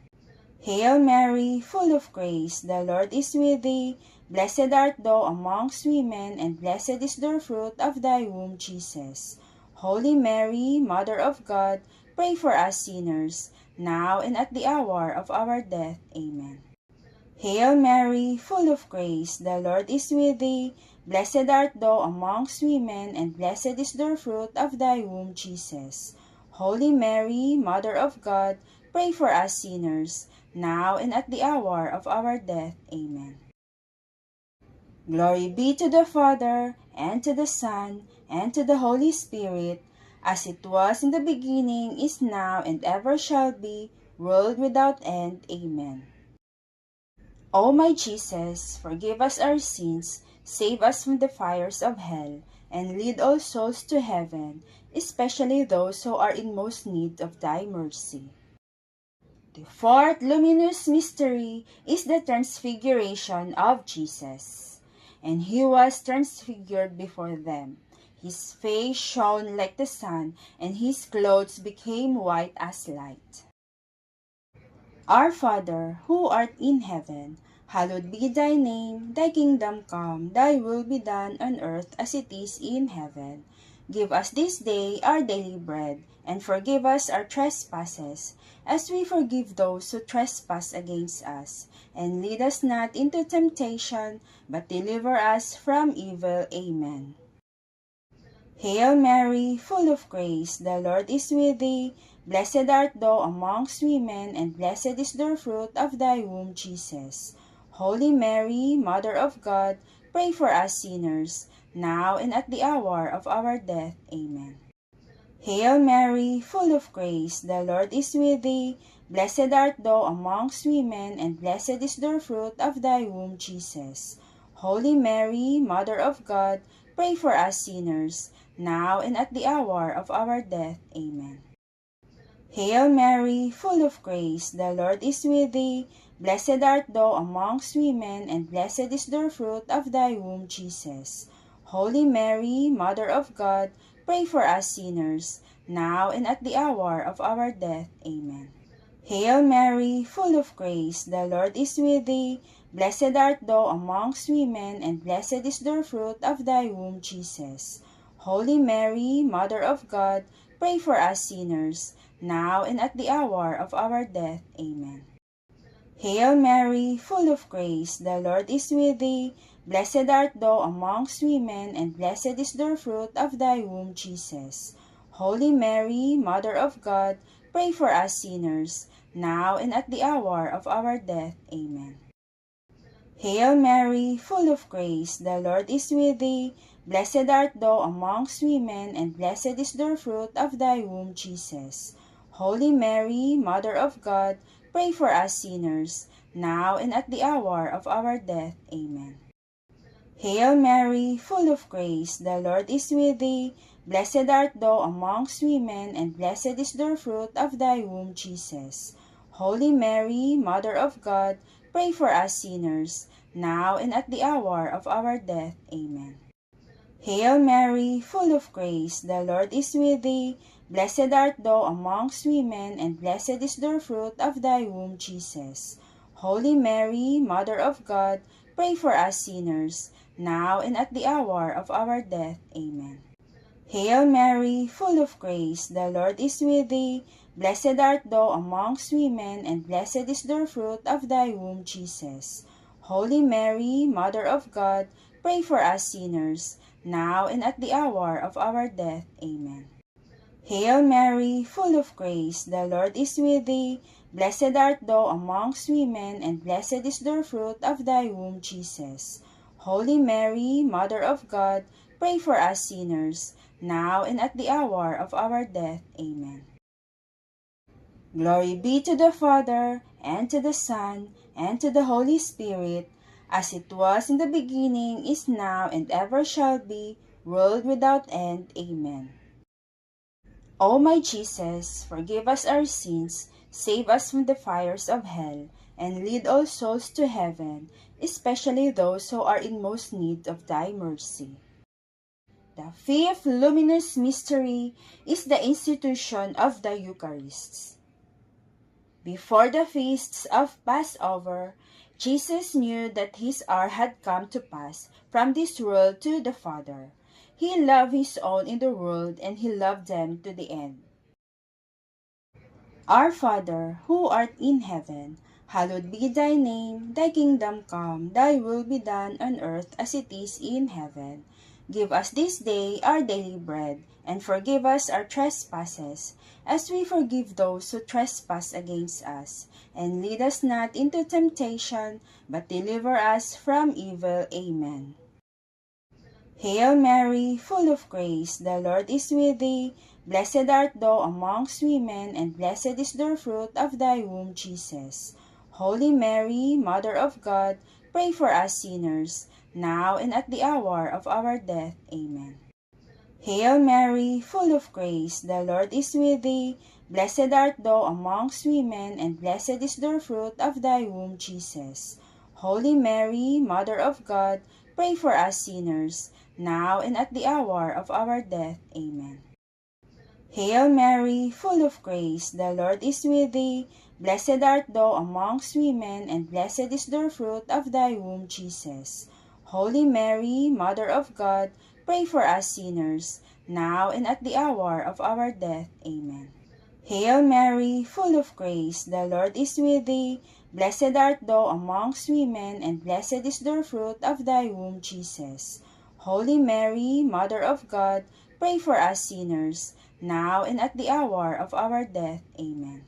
Hail Mary, full of grace, the Lord is with thee. Blessed art thou amongst women, and blessed is the fruit of thy womb, Jesus. Holy Mary, Mother of God, pray for us sinners, now and at the hour of our death. Amen. Hail Mary, full of grace, the Lord is with thee. Blessed art thou amongst women, and blessed is the fruit of thy womb, Jesus. Holy Mary, Mother of God, pray for us sinners, now and at the hour of our death. Amen. Glory be to the Father, and to the Son, and to the Holy Spirit, as it was in the beginning, is now, and ever shall be, world without end. Amen. O my Jesus, forgive us our sins, save us from the fires of hell, and lead all souls to heaven, especially those who are in most need of thy mercy. The fourth luminous mystery is the transfiguration of Jesus. And he was transfigured before them. His face shone like the sun, and his clothes became white as light. Our Father, who art in heaven, hallowed be thy name. Thy kingdom come, thy will be done on earth as it is in heaven. Give us this day our daily bread, and forgive us our trespasses, as we forgive those who trespass against us. And lead us not into temptation, but deliver us from evil. Amen. Hail Mary, full of grace, the Lord is with thee. Blessed art thou amongst women, and blessed is the fruit of thy womb, Jesus. Holy Mary, Mother of God, pray for us sinners, now and at the hour of our death. Amen. Hail Mary, full of grace, the Lord is with thee. Blessed art thou amongst women, and blessed is the fruit of thy womb, Jesus. Holy Mary, Mother of God, pray for us sinners, now and at the hour of our death. Amen. Hail Mary, full of grace, the Lord is with thee. Blessed art thou amongst women, and blessed is the fruit of thy womb, Jesus. Holy Mary, Mother of God, pray for us sinners, now and at the hour of our death. Amen. Hail Mary, full of grace, the Lord is with thee. Blessed art thou amongst women, and blessed is the fruit of thy womb, Jesus. Holy Mary, Mother of God, pray for us sinners, now and at the hour of our death. Amen. Hail Mary, full of grace, the Lord is with thee. Blessed art thou amongst women, and blessed is the fruit of thy womb, Jesus. Holy Mary, Mother of God, pray for us sinners, now and at the hour of our death. Amen. Hail Mary, full of grace, the Lord is with thee. Blessed art thou amongst women, and blessed is the fruit of thy womb, Jesus. Holy Mary, Mother of God, pray for us sinners, now and at the hour of our death. Amen. Hail Mary, full of grace, the Lord is with thee. Blessed art thou amongst women, and blessed is the fruit of thy womb, Jesus. Holy Mary, Mother of God, pray for us sinners, now and at the hour of our death. Amen. Hail Mary, full of grace, the Lord is with thee. Blessed art thou amongst women, and blessed is the fruit of thy womb, Jesus. Holy Mary, Mother of God, pray for us sinners, now and at the hour of our death. Amen. Hail Mary, full of grace, the Lord is with thee. Blessed art thou amongst women, and blessed is the fruit of thy womb, Jesus. Holy Mary, Mother of God, pray for us sinners, now and at the hour of our death. Amen. Hail Mary, full of grace, the Lord is with thee. Blessed art thou amongst women, and blessed is the fruit of thy womb, Jesus. Holy Mary, Mother of God, pray for us sinners, now and at the hour of our death. Amen. Glory be to the Father, and to the Son, and to the Holy Spirit, as it was in the beginning, is now, and ever shall be, world without end. Amen. O my Jesus, forgive us our sins, save us from the fires of hell, and lead all souls to heaven, especially those who are in most need of thy mercy. The fifth luminous mystery is the institution of the Eucharist. Before the feasts of Passover, Jesus knew that his hour had come to pass from this world to the Father. He loved his own in the world, and he loved them to the end. Our Father, who art in heaven, hallowed be thy name. Thy kingdom come, thy will be done on earth as it is in heaven. Give us this day our daily bread, and forgive us our trespasses, as we forgive those who trespass against us. And lead us not into temptation, but deliver us from evil. Amen. Hail Mary, full of grace, the Lord is with thee. Blessed art thou amongst women, and blessed is the fruit of thy womb, Jesus. Holy Mary, Mother of God, pray for us sinners, now and at the hour of our death. Amen. Hail Mary, full of grace, the Lord is with thee. Blessed art thou amongst women, and blessed is the fruit of thy womb, Jesus. Holy Mary, Mother of God, pray for us sinners, now and at the hour of our death. Amen. Hail Mary, full of grace, the Lord is with thee. Blessed art thou amongst women, and blessed is the fruit of thy womb, Jesus. Holy Mary, Mother of God, pray for us sinners, now and at the hour of our death. Amen. Hail Mary, full of grace, the Lord is with thee. Blessed art thou amongst women, and blessed is the fruit of thy womb, Jesus. Holy Mary, Mother of God, pray for us sinners, now and at the hour of our death. Amen.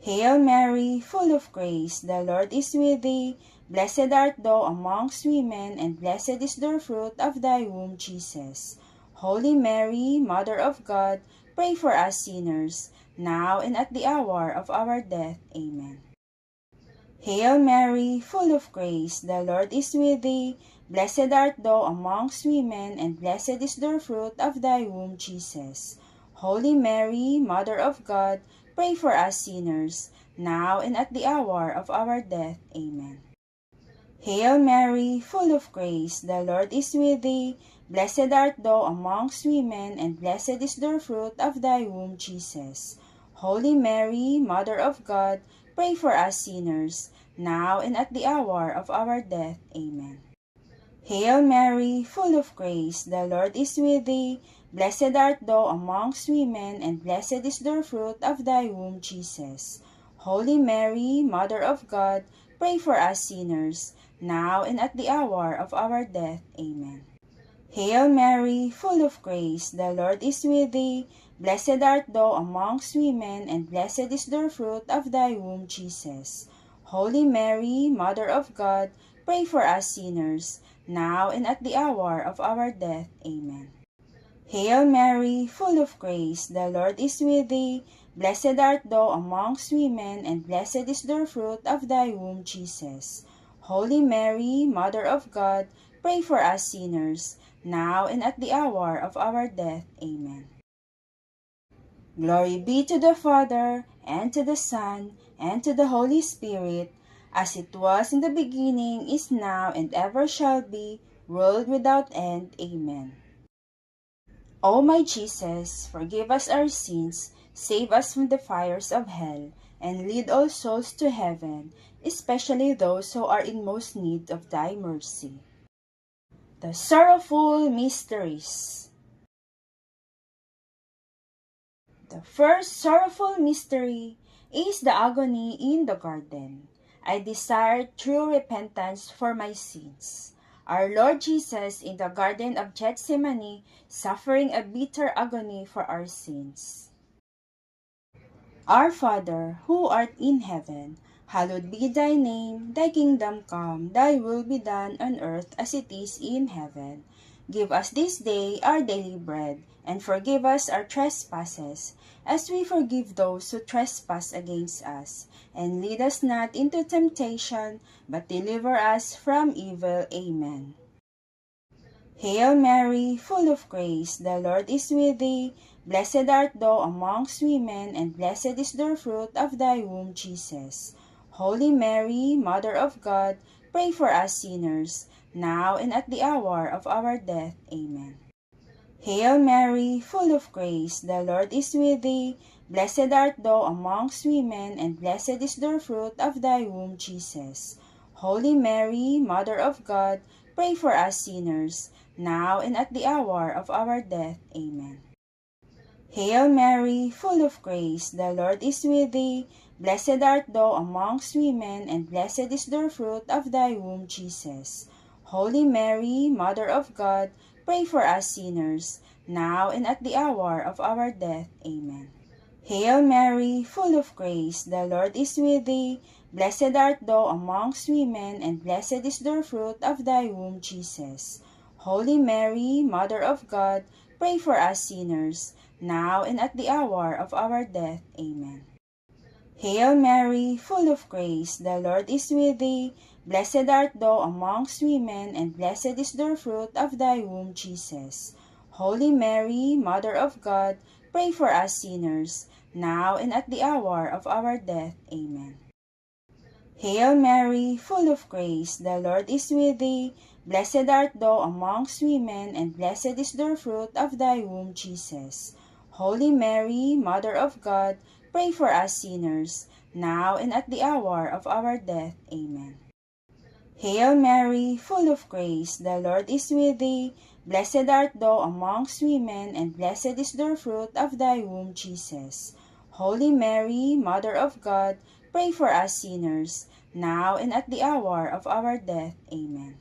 Hail Mary, full of grace, the Lord is with thee. Blessed art thou amongst women, and blessed is the fruit of thy womb, Jesus. Holy Mary, Mother of God, pray for us sinners, now and at the hour of our death. Amen. Hail Mary, full of grace, the Lord is with thee. Blessed art thou amongst women, and blessed is the fruit of thy womb, Jesus. Holy Mary, Mother of God, pray for us sinners, now and at the hour of our death. Amen. Hail Mary, full of grace, the Lord is with thee. Blessed art thou amongst women, and blessed is the fruit of thy womb, Jesus. Holy Mary, Mother of God, pray for us sinners, now and at the hour of our death. Amen. Hail Mary, full of grace, the Lord is with thee. Blessed art thou amongst women, and blessed is the fruit of thy womb, Jesus. Holy Mary, Mother of God, pray for us sinners, now and at the hour of our death. Amen. Hail Mary, full of grace, the Lord is with thee. Blessed art thou amongst women, and blessed is the fruit of thy womb, Jesus. Holy Mary, Mother of God, pray for us sinners, now and at the hour of our death. Amen. Hail Mary, full of grace, the Lord is with thee. Blessed art thou amongst women, and blessed is the fruit of thy womb, Jesus. Holy Mary, Mother of God, pray for us sinners, now and at the hour of our death. Amen. Glory be to the Father, and to the Son, and to the Holy Spirit, as it was in the beginning, is now, and ever shall be, world without end. Amen. O my Jesus, forgive us our sins, save us from the fires of hell, and lead all souls to heaven, especially those who are in most need of thy mercy. The Sorrowful Mysteries. The first sorrowful mystery is the agony in the garden. I desire true repentance for my sins. Our Lord Jesus in the Garden of Gethsemane, suffering a bitter agony for our sins. Our Father, who art in heaven, hallowed be thy name. Thy kingdom come, thy will be done on earth as it is in heaven. Give us this day our daily bread, and forgive us our trespasses, as we forgive those who trespass against us. And lead us not into temptation, but deliver us from evil. Amen. Hail Mary, full of grace, the Lord is with thee. Blessed art thou amongst women, and blessed is the fruit of thy womb, Jesus. Holy Mary, Mother of God, pray for us sinners, now and at the hour of our death. Amen. Hail Mary, full of grace, the Lord is with thee. Blessed art thou amongst women, and blessed is the fruit of thy womb, Jesus. Holy Mary, Mother of God, pray for us sinners, now and at the hour of our death. Amen. Hail Mary, full of grace, the Lord is with thee. Blessed art thou amongst women, and blessed is the fruit of thy womb, Jesus. Holy Mary, Mother of God, pray for us sinners, now and at the hour of our death. Amen. Hail Mary, full of grace, the Lord is with thee. Blessed art thou amongst women, and blessed is the fruit of thy womb, Jesus. Holy Mary, Mother of God, pray for us sinners, now and at the hour of our death. Amen. Hail Mary, full of grace, the Lord is with thee. Blessed art thou amongst women, and blessed is the fruit of thy womb, Jesus. Holy Mary, Mother of God, pray for us sinners, now and at the hour of our death. Amen. Hail Mary, full of grace, the Lord is with thee. Blessed art thou amongst women, and blessed is the fruit of thy womb, Jesus. Holy Mary, Mother of God, pray for us sinners, now and at the hour of our death. Amen. Hail Mary, full of grace, the Lord is with thee. Blessed art thou amongst women, and blessed is the fruit of thy womb, Jesus. Holy Mary, Mother of God, pray for us sinners, now and at the hour of our death. Amen.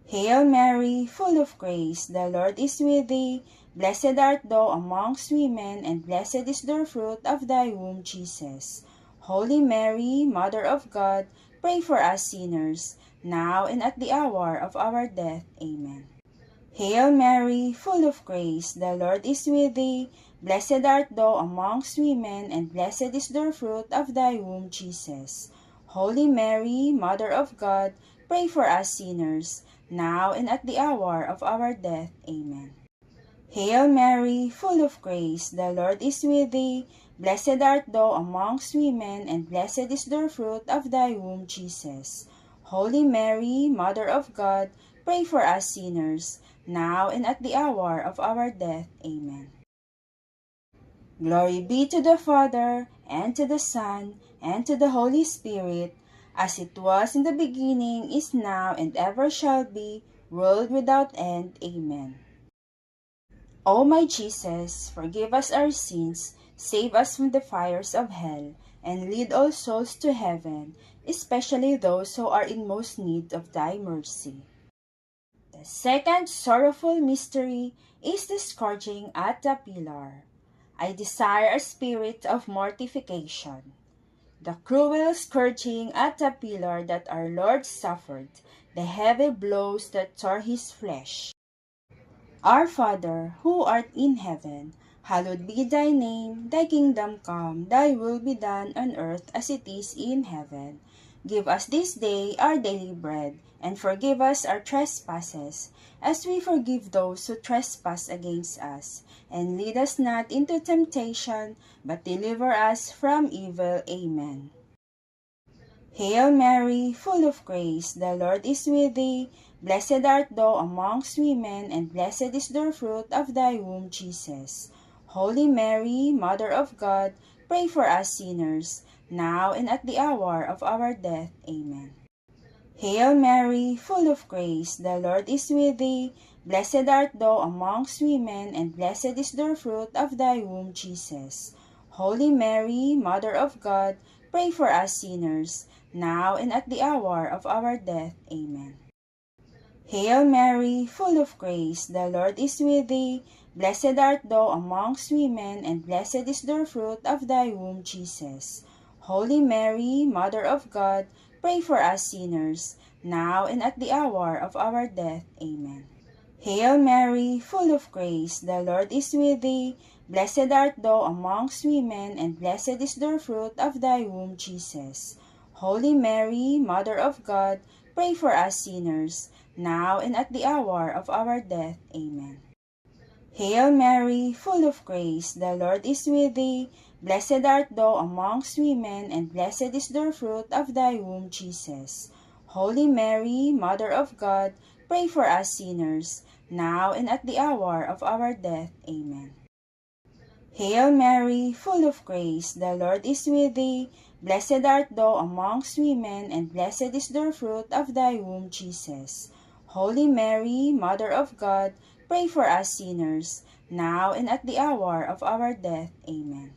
Hail Mary, full of grace, the Lord is with thee. Blessed art thou amongst women, and blessed is the fruit of thy womb, Jesus. Holy Mary, Mother of God, pray for us sinners, now and at the hour of our death. Amen. Hail Mary, full of grace, the Lord is with thee. Blessed art thou amongst women, and blessed is the fruit of thy womb, Jesus. Holy Mary, Mother of God, pray for us sinners, now and at the hour of our death. Amen. Hail Mary, full of grace, the Lord is with thee. Blessed art thou amongst women, and blessed is the fruit of thy womb, Jesus. Holy Mary, Mother of God, pray for us sinners, now and at the hour of our death. Amen. Glory be to the Father, and to the Son, and to the Holy Spirit, as it was in the beginning, is now, and ever shall be, world without end. Amen. O my Jesus, forgive us our sins, save us from the fires of hell, and lead all souls to heaven, especially those who are in most need of thy mercy. The second sorrowful mystery is the scourging at the pillar. I desire a spirit of mortification. The cruel scourging at the pillar that our Lord suffered, the heavy blows that tore his flesh. Our Father, who art in heaven, hallowed be thy name. Thy kingdom come, thy will be done on earth as it is in heaven. Give us this day our daily bread, and forgive us our trespasses, as we forgive those who trespass against us. And lead us not into temptation, but deliver us from evil. Amen. Hail Mary, full of grace, the Lord is with thee. Blessed art thou amongst women, and blessed is the fruit of thy womb, Jesus. Holy Mary, Mother of God, pray for us sinners, now and at the hour of our death. Amen. Hail Mary, full of grace, the Lord is with thee. Blessed art thou amongst women, and blessed is the fruit of thy womb, Jesus. Holy Mary, Mother of God, pray for us sinners, now and at the hour of our death. Amen. Hail Mary, full of grace, the Lord is with thee. Blessed art thou amongst women, and blessed is the fruit of thy womb, Jesus. Holy Mary, Mother of God, pray for us sinners, now and at the hour of our death. Amen. Hail Mary, full of grace, the Lord is with thee. Blessed art thou amongst women, and blessed is the fruit of thy womb, Jesus. Holy Mary, Mother of God, pray for us sinners, now and at the hour of our death. Amen. Hail Mary, full of grace, the Lord is with thee. Blessed art thou amongst women, and blessed is the fruit of thy womb, Jesus. Holy Mary, Mother of God, pray for us sinners, now and at the hour of our death. Amen. Hail Mary, full of grace, the Lord is with thee. Blessed art thou amongst women, and blessed is the fruit of thy womb, Jesus. Holy Mary, Mother of God, pray for us sinners, now and at the hour of our death. Amen.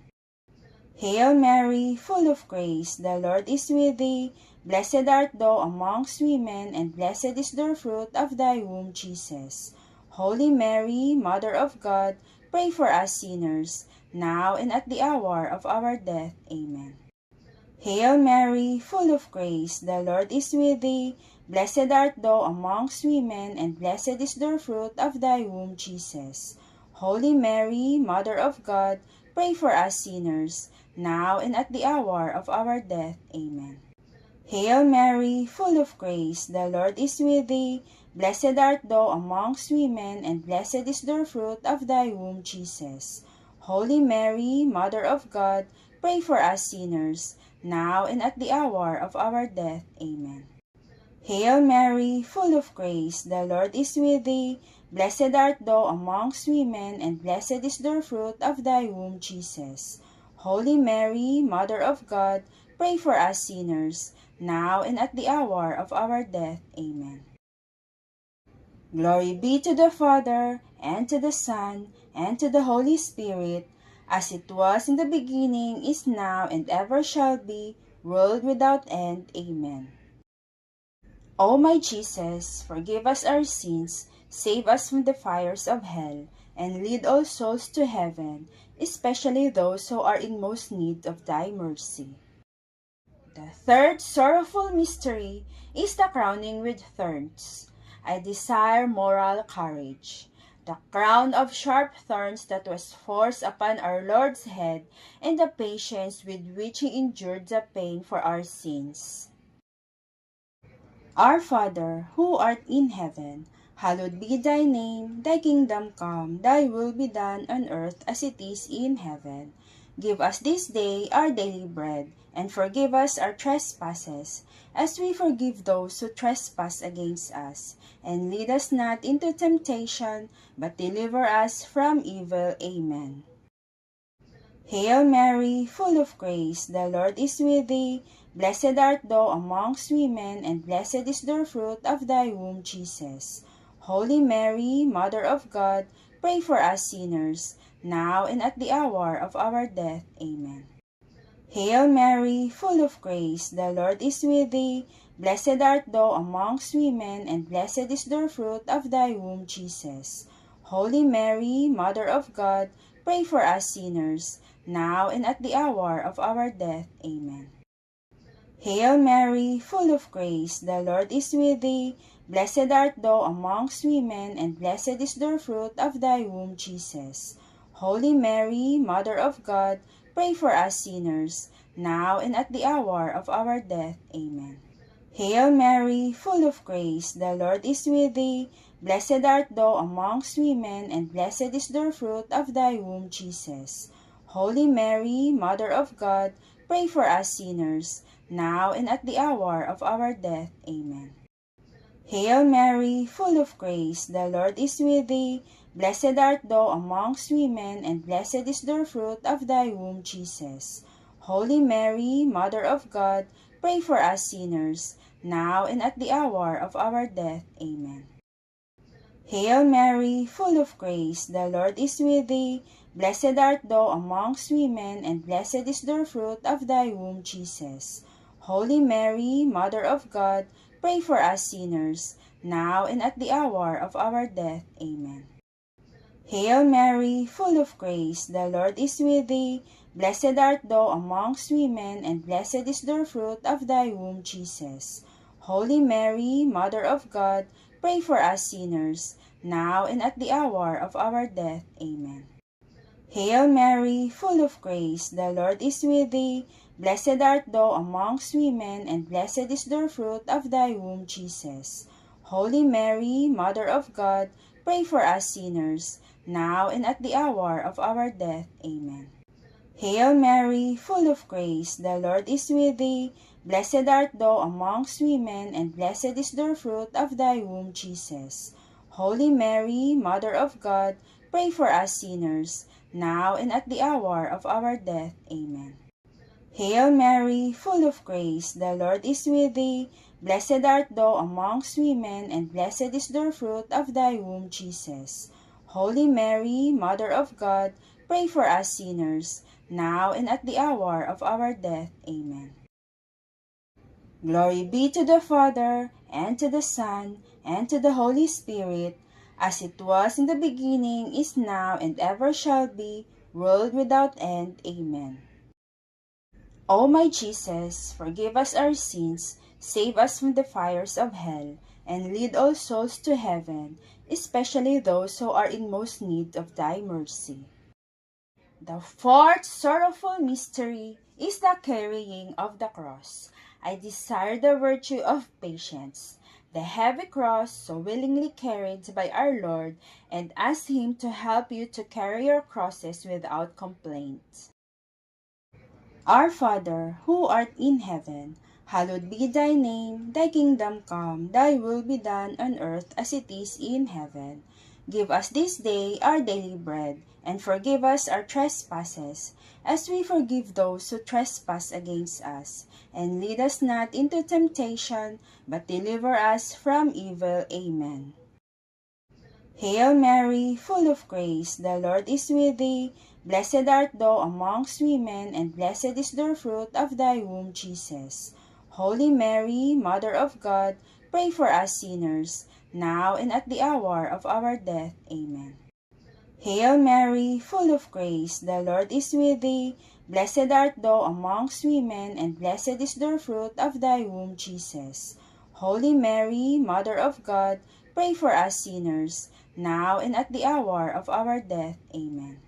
Hail Mary, full of grace, the Lord is with thee. Blessed art thou amongst women, and blessed is the fruit of thy womb, Jesus. Holy Mary, Mother of God, pray for us sinners, now and at the hour of our death. Amen. Hail Mary, full of grace, the Lord is with thee. Blessed art thou amongst women, and blessed is the fruit of thy womb, Jesus. Holy Mary, Mother of God, pray for us sinners, now and at the hour of our death. Amen. Hail Mary, full of grace, the Lord is with thee. Blessed art thou amongst women, and blessed is the fruit of thy womb, Jesus. Holy Mary, Mother of God, pray for us sinners, now and at the hour of our death. Amen. Hail Mary, full of grace, the Lord is with thee. Blessed art thou amongst women, and blessed is the fruit of thy womb, Jesus. Holy Mary, Mother of God, pray for us sinners, now and at the hour of our death. Amen. Glory be to the Father, and to the Son, and to the Holy Spirit, as it was in the beginning, is now, and ever shall be, world without end. Amen. O my Jesus, forgive us our sins, save us from the fires of hell, and lead all souls to heaven, especially those who are in most need of thy mercy. The third sorrowful mystery is the crowning with thorns. I desire moral courage. The crown of sharp thorns that was forced upon our Lord's head, and the patience with which he endured the pain for our sins. Our Father, who art in heaven, hallowed be thy name. Thy kingdom come, thy will be done on earth as it is in heaven. Give us this day our daily bread, and forgive us our trespasses, as we forgive those who trespass against us. And lead us not into temptation, but deliver us from evil. Amen. Hail Mary, full of grace, the Lord is with thee. Blessed art thou amongst women, and blessed is the fruit of thy womb, Jesus. Holy Mary, Mother of God, pray for us sinners, now and at the hour of our death. Amen. Hail Mary, full of grace, the Lord is with thee. Blessed art thou amongst women, and blessed is the fruit of thy womb, Jesus. Holy Mary, Mother of God, pray for us sinners, now and at the hour of our death. Amen. Hail Mary, full of grace, the Lord is with thee. Blessed art thou amongst women, and blessed is the fruit of thy womb, Jesus. Holy Mary, Mother of God, pray for us sinners, now and at the hour of our death. Amen. Hail Mary, full of grace, the Lord is with thee. Blessed art thou amongst women, and blessed is the fruit of thy womb, Jesus. Holy Mary, Mother of God, pray for us sinners, now and at the hour of our death. Amen. Hail Mary, full of grace, the Lord is with thee. Blessed art thou amongst women, and blessed is the fruit of thy womb, Jesus. Holy Mary, Mother of God, pray for us sinners, now and at the hour of our death. Amen. Hail Mary, full of grace, the Lord is with thee. Blessed art thou amongst women, and blessed is the fruit of thy womb, Jesus. Holy Mary, Mother of God, pray for us sinners, now and at the hour of our death. Amen. Hail Mary, full of grace, the Lord is with thee. Blessed art thou amongst women, and blessed is the fruit of thy womb, Jesus. Holy Mary, Mother of God, pray for us sinners, now and at the hour of our death. Amen. Hail Mary, full of grace, the Lord is with thee. Blessed art thou amongst women, and blessed is the fruit of thy womb, Jesus. Holy Mary, Mother of God, pray for us sinners, now and at the hour of our death. Amen. Hail Mary, full of grace, the Lord is with thee. Blessed art thou amongst women, and blessed is the fruit of thy womb, Jesus. Holy Mary, Mother of God, pray for us sinners, now and at the hour of our death. Amen. Hail Mary, full of grace, the Lord is with thee. Blessed art thou amongst women, and blessed is the fruit of thy womb, Jesus. Holy Mary, Mother of God, pray for us sinners, now and at the hour of our death. Amen. Glory be to the Father, and to the Son, and to the Holy Spirit, as it was in the beginning, is now, and ever shall be, world without end. Amen. O my Jesus, forgive us our sins, save us from the fires of hell, and lead all souls to heaven, especially those who are in most need of thy mercy. The fourth sorrowful mystery is the carrying of the cross. I desire the virtue of patience, the heavy cross so willingly carried by our Lord, and ask Him to help you to carry your crosses without complaint. Our Father, who art in heaven, hallowed be thy name. Thy kingdom come, thy will be done on earth as it is in heaven. Give us this day our daily bread, and forgive us our trespasses, as we forgive those who trespass against us. And lead us not into temptation, but deliver us from evil. Amen. Hail Mary, full of grace, the Lord is with thee. Blessed art thou amongst women, and blessed is the fruit of thy womb, Jesus. Holy Mary, Mother of God, pray for us sinners, now and at the hour of our death. Amen. Hail Mary, full of grace, the Lord is with thee. Blessed art thou amongst women, and blessed is the fruit of thy womb, Jesus. Holy Mary, Mother of God, pray for us sinners, now and at the hour of our death. Amen.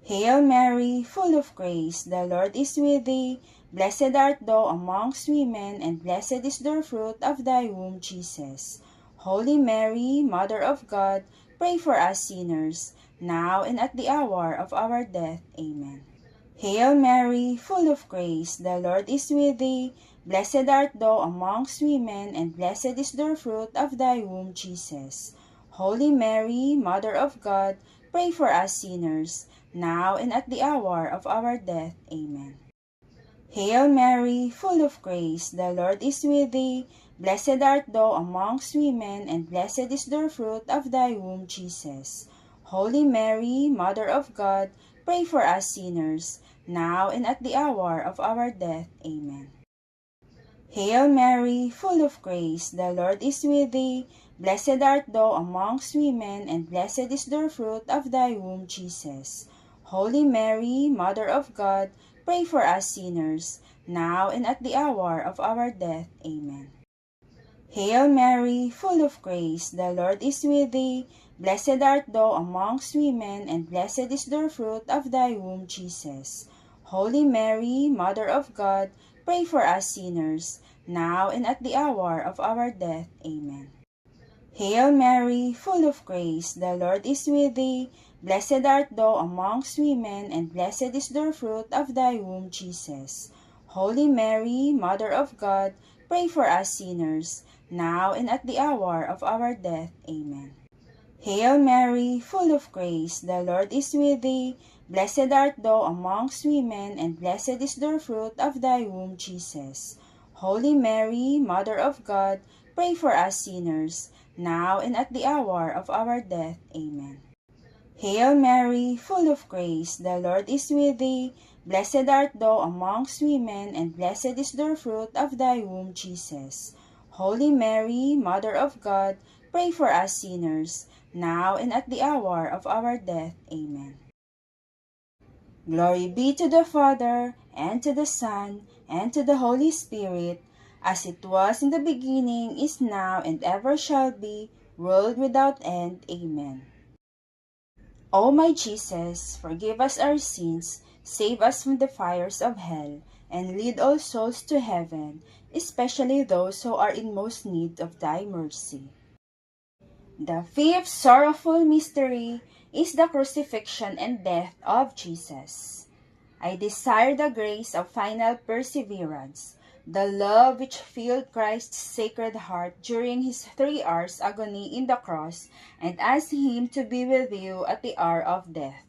Hail Mary, full of grace, the Lord is with thee. Blessed art thou amongst women, and blessed is the fruit of thy womb, Jesus. Holy Mary, Mother of God, pray for us sinners, now and at the hour of our death. Amen. Hail Mary, full of grace, the Lord is with thee. Blessed art thou amongst women, and blessed is the fruit of thy womb, Jesus. Holy Mary, Mother of God, pray for us sinners, now and at the hour of our death. Amen. Hail Mary, full of grace, the Lord is with thee. Blessed art thou amongst women, and blessed is the fruit of thy womb, Jesus. Holy Mary, Mother of God, pray for us sinners, now and at the hour of our death. Amen. Hail Mary, full of grace, the Lord is with thee. Blessed art thou amongst women, and blessed is the fruit of thy womb, Jesus. Holy Mary, Mother of God, pray for us sinners, now and at the hour of our death. Amen. Hail Mary, full of grace, the Lord is with thee. Blessed art thou amongst women, and blessed is the fruit of thy womb, Jesus. Holy Mary, Mother of God, pray for us sinners, now and at the hour of our death. Amen. Hail Mary, full of grace, the Lord is with thee. Blessed art thou amongst women, and blessed is the fruit of thy womb, Jesus. Holy Mary, Mother of God, pray for us sinners, now and at the hour of our death. Amen. Hail Mary, full of grace, the Lord is with thee. Blessed art thou amongst women, and blessed is the fruit of thy womb, Jesus. Holy Mary, Mother of God, pray for us sinners, now and at the hour of our death. Amen. Hail Mary, full of grace, the Lord is with thee. Blessed art thou amongst women, and blessed is the fruit of thy womb, Jesus. Holy Mary, Mother of God, pray for us sinners, now and at the hour of our death. Amen. Glory be to the Father, and to the Son, and to the Holy Spirit, as it was in the beginning, is now, and ever shall be, world without end. Amen. O my Jesus, forgive us our sins, save us from the fires of hell, and lead all souls to heaven, especially those who are in most need of thy mercy. The fifth sorrowful mystery is the crucifixion and death of Jesus. I desire the grace of final perseverance, the love which filled Christ's sacred heart during his 3 hours agony in the cross, and ask him to be with you at the hour of death.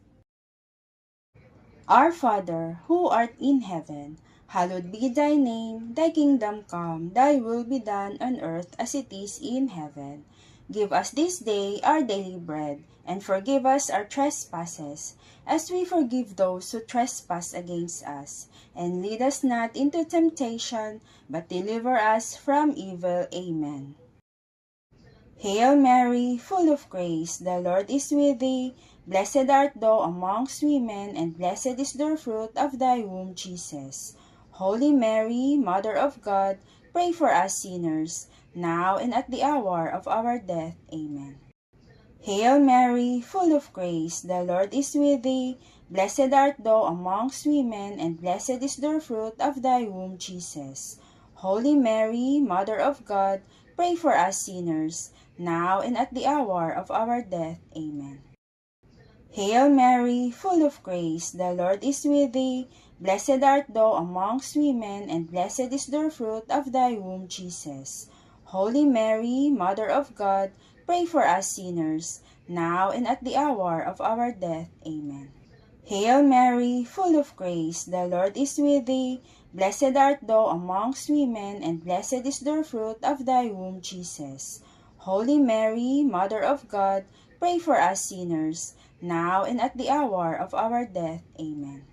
Our Father, who art in heaven, hallowed be thy name. Thy kingdom come, thy will be done on earth as it is in heaven. Give us this day our daily bread, and forgive us our trespasses, as we forgive those who trespass against us. And lead us not into temptation, but deliver us from evil. Amen. Hail Mary, full of grace, the Lord is with thee. Blessed art thou amongst women, and blessed is the fruit of thy womb, Jesus. Holy Mary, Mother of God, pray for us sinners, now and at the hour of our death. Amen. Hail Mary, full of grace, the Lord is with thee. Blessed art thou amongst women, and blessed is the fruit of thy womb, Jesus. Holy Mary, Mother of God, pray for us sinners, now and at the hour of our death. Amen. Hail Mary, full of grace, the Lord is with thee. Blessed art thou amongst women, and blessed is the fruit of thy womb, Jesus. Holy Mary, Mother of God, pray for us sinners, now and at the hour of our death. Amen. Hail Mary, full of grace, the Lord is with thee. Blessed art thou amongst women, and blessed is the fruit of thy womb, Jesus. Holy Mary, Mother of God, pray for us sinners, now and at the hour of our death. Amen.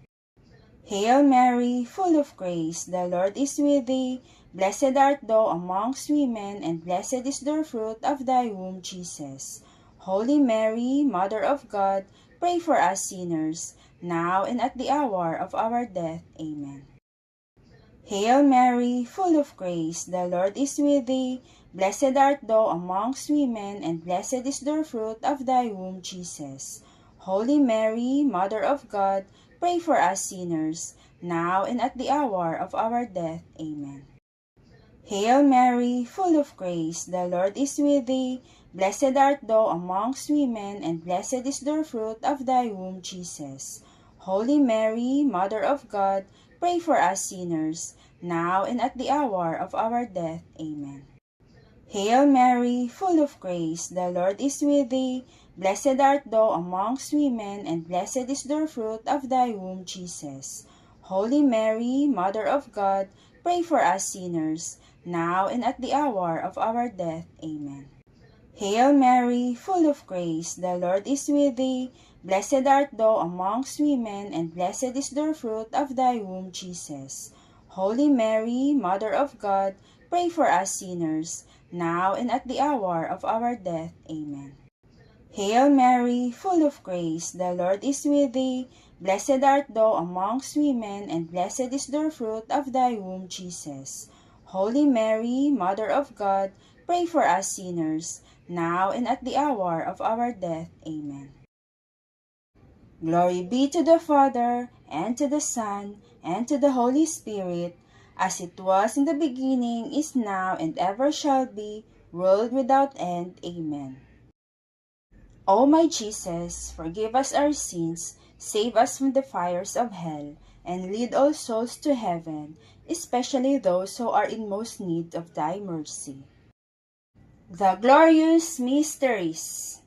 Hail Mary, full of grace, the Lord is with thee. Blessed art thou amongst women, and blessed is the fruit of thy womb, Jesus. Holy Mary, Mother of God, pray for us sinners, now and at the hour of our death. Amen. Hail Mary, full of grace, the Lord is with thee. Blessed art thou amongst women, and blessed is the fruit of thy womb, Jesus. Holy Mary, Mother of God, pray for us sinners, now and at the hour of our death. Amen. Hail Mary, full of grace, the Lord is with thee. Blessed art thou amongst women, and blessed is the fruit of thy womb, Jesus. Holy Mary, Mother of God, pray for us sinners, now and at the hour of our death. Amen. Hail Mary, full of grace, the Lord is with thee. Blessed art thou amongst women, and blessed is the fruit of thy womb, Jesus. Holy Mary, Mother of God, pray for us sinners, now and at the hour of our death. Amen. Hail Mary, full of grace, the Lord is with thee. Blessed art thou amongst women, and blessed is the fruit of thy womb, Jesus. Holy Mary, Mother of God, pray for us sinners, now and at the hour of our death. Amen. Hail Mary, full of grace, the Lord is with thee. Blessed art thou amongst women, and blessed is the fruit of thy womb, Jesus. Holy Mary, Mother of God, pray for us sinners, now and at the hour of our death. Amen. Glory be to the Father, and to the Son, and to the Holy Spirit, as it was in the beginning, is now, and ever shall be, world without end. Amen. O my Jesus, forgive us our sins, save us from the fires of hell, and lead all souls to heaven, especially those who are in most need of thy mercy. The Glorious Mysteries.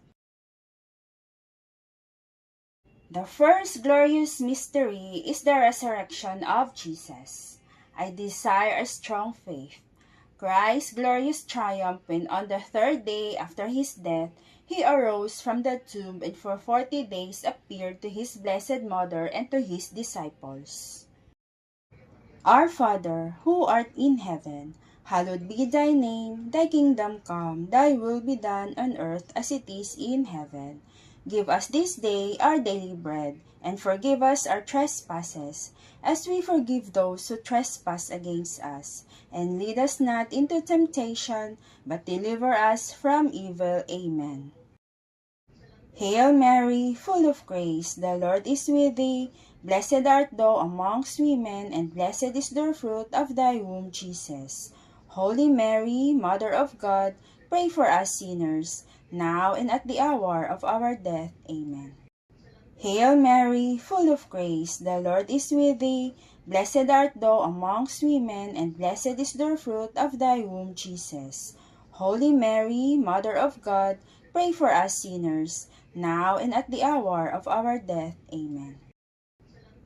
The first glorious mystery is the resurrection of Jesus. I desire a strong faith. Christ's glorious triumph when on the third day after his death, he arose from the tomb and for 40 days appeared to his blessed mother and to his disciples. Our Father, who art in heaven, hallowed be thy name. Thy kingdom come, thy will be done on earth as it is in heaven. Give us this day our daily bread, and forgive us our trespasses, as we forgive those who trespass against us. And lead us not into temptation, but deliver us from evil. Amen. Hail Mary, full of grace, the Lord is with thee. Blessed art thou amongst women, and blessed is the fruit of thy womb, Jesus. Holy Mary, Mother of God, pray for us sinners, now and at the hour of our death. Amen. Hail Mary, full of grace, the Lord is with thee. Blessed art thou amongst women, and blessed is the fruit of thy womb, Jesus. Holy Mary, Mother of God, pray for us sinners, now and at the hour of our death. Amen.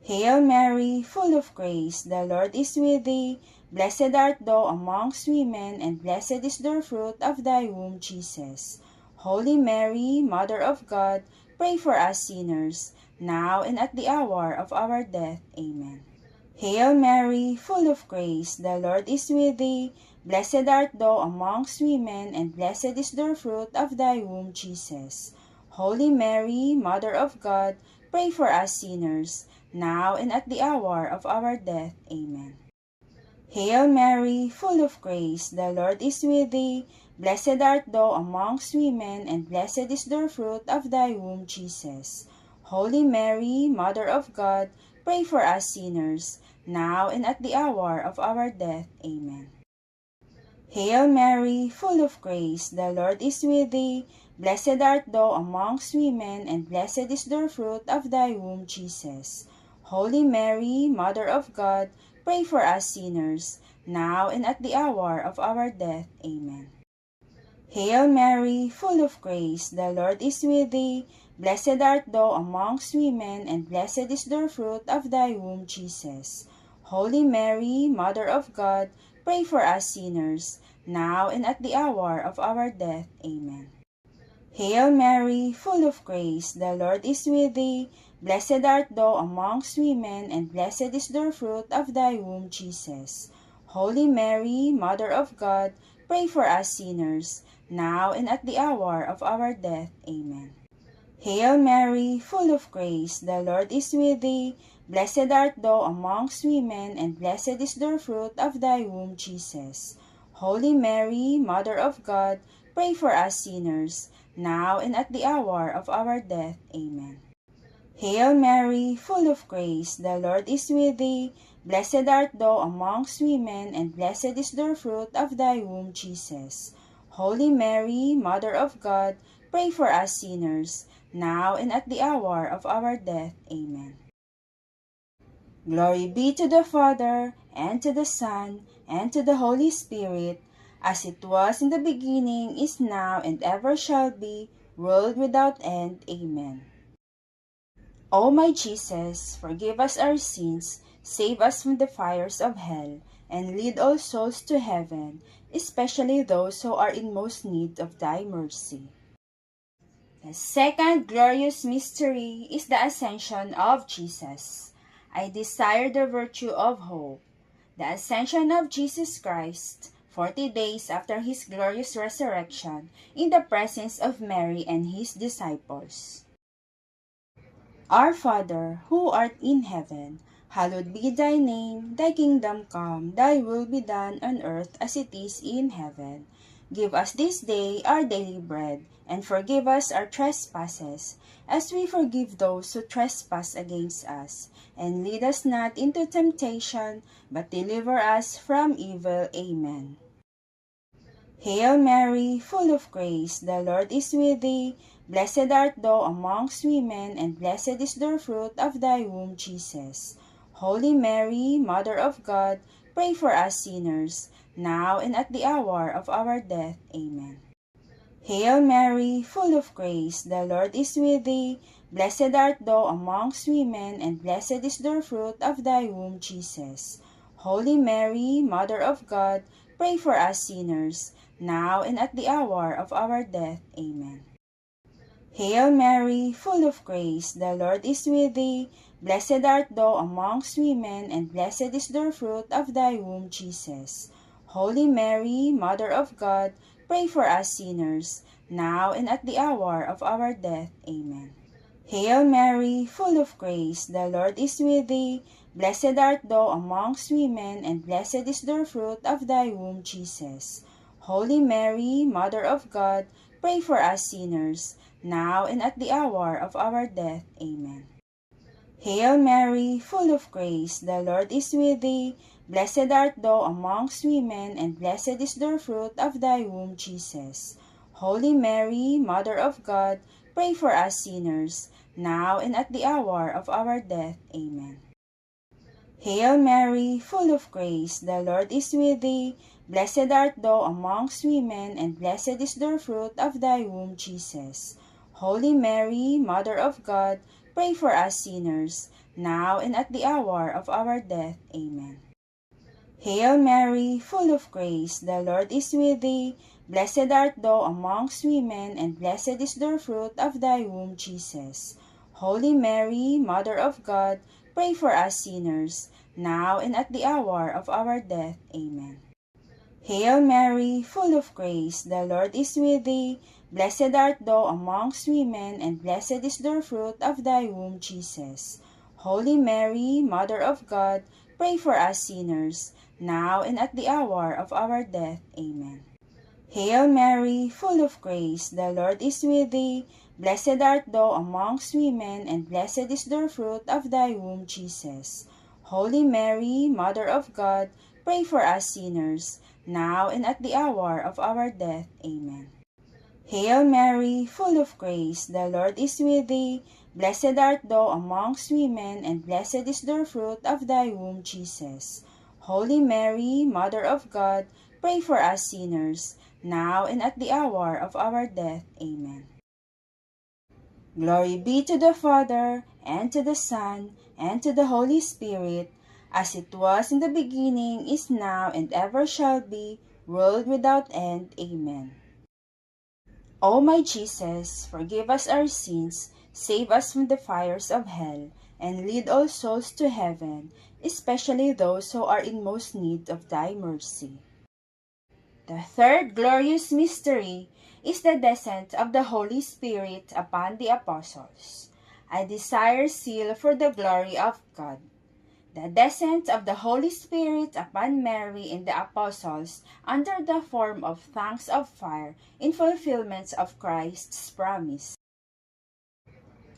Hail Mary, full of grace, the Lord is with thee. Blessed art thou amongst women, and blessed is the fruit of thy womb, Jesus. Holy Mary, Mother of God, pray for us sinners, now and at the hour of our death. Amen. Hail Mary, full of grace, the Lord is with thee. Blessed art thou amongst women, and blessed is the fruit of thy womb, Jesus. Holy Mary, Mother of God, pray for us sinners, now and at the hour of our death. Amen. Hail Mary, full of grace, the Lord is with thee. Blessed art thou amongst women, and blessed is the fruit of thy womb, Jesus. Holy Mary, Mother of God, pray for us sinners, now and at the hour of our death. Amen. Hail Mary, full of grace, the Lord is with thee. Blessed art thou amongst women, and blessed is the fruit of thy womb, Jesus. Holy Mary, Mother of God, pray for us sinners, now and at the hour of our death. Amen. Hail Mary, full of grace, the Lord is with thee. Blessed art thou amongst women, and blessed is the fruit of thy womb, Jesus. Holy Mary, Mother of God, pray for us sinners, now and at the hour of our death. Amen. Hail Mary, full of grace, the Lord is with thee. Blessed art thou amongst women, and blessed is the fruit of thy womb, Jesus. Holy Mary, Mother of God, pray for us sinners, now and at the hour of our death. Amen. Hail Mary, full of grace, the Lord is with thee. Blessed art thou amongst women, and blessed is the fruit of thy womb, Jesus. Holy Mary, Mother of God, pray for us sinners, now and at the hour of our death. Amen. Hail Mary, full of grace, the Lord is with thee. Blessed art thou amongst women, and blessed is the fruit of thy womb, Jesus. Holy Mary, Mother of God, pray for us sinners, now and at the hour of our death. Amen. Glory be to the Father, and to the Son, and to the Holy Spirit, as it was in the beginning, is now, and ever shall be, world without end. Amen. O my Jesus, forgive us our sins, save us from the fires of hell, and lead all souls to heaven, especially those who are in most need of thy mercy. The second glorious mystery is the Ascension of Jesus. I desire the virtue of hope. The Ascension of Jesus Christ, 40 days after his glorious resurrection, in the presence of Mary and his disciples. Our Father, who art in heaven, hallowed be thy name. Thy kingdom come, thy will be done on earth as it is in heaven. Give us this day our daily bread, and forgive us our trespasses, as we forgive those who trespass against us. And lead us not into temptation, but deliver us from evil. Amen. Hail Mary, full of grace, the Lord is with thee. Blessed art thou amongst women, and blessed is the fruit of thy womb, Jesus. Holy Mary, Mother of God, pray for us sinners, now and at the hour of our death. Amen. Hail Mary, full of grace, the Lord is with thee. Blessed art thou amongst women, and blessed is the fruit of thy womb, Jesus. Holy Mary, Mother of God, pray for us sinners, now and at the hour of our death. Amen. Hail Mary, full of grace, the Lord is with thee. Blessed art thou amongst women, and blessed is the fruit of thy womb, Jesus. Holy Mary, Mother of God, pray for us sinners, now and at the hour of our death. Amen. Hail Mary, full of grace, the Lord is with thee. Blessed art thou amongst women, and blessed is the fruit of thy womb, Jesus. Holy Mary, Mother of God, pray for us sinners, now and at the hour of our death. Amen. Hail Mary, full of grace, the Lord is with thee. Blessed art thou amongst women, and blessed is the fruit of thy womb, Jesus. Holy Mary, Mother of God, pray for us sinners, now and at the hour of our death. Amen. Hail Mary, full of grace, the Lord is with thee. Blessed art thou amongst women, and blessed is the fruit of thy womb, Jesus. Holy Mary, Mother of God, pray for us sinners, now and at the hour of our death. Amen. Hail Mary, full of grace, the Lord is with thee. Blessed art thou amongst women, and blessed is the fruit of thy womb, Jesus. Holy Mary, Mother of God, pray for us sinners, now and at the hour of our death. Amen. Hail Mary, full of grace, the Lord is with thee. Blessed art thou amongst women, and blessed is the fruit of thy womb, Jesus. Holy Mary, Mother of God, pray for us sinners, now and at the hour of our death. Amen. Hail Mary, full of grace, the Lord is with thee. Blessed art thou amongst women, and blessed is the fruit of thy womb, Jesus. Holy Mary, Mother of God, pray for us sinners, now and at the hour of our death. Amen. Hail Mary, full of grace, the Lord is with thee. Blessed art thou amongst women, and blessed is the fruit of thy womb, Jesus. Holy Mary, Mother of God, pray for us sinners, now and at the hour of our death. Amen. Glory be to the Father, and to the Son, and to the Holy Spirit, as it was in the beginning, is now, and ever shall be, world without end. Amen. O my Jesus, forgive us our sins, save us from the fires of hell, and lead all souls to heaven, especially those who are in most need of thy mercy. The third glorious mystery is the descent of the Holy Spirit upon the apostles. I desire zeal for the glory of God. The descent of the Holy Spirit upon Mary and the apostles under the form of tongues of fire in fulfillment of Christ's promise.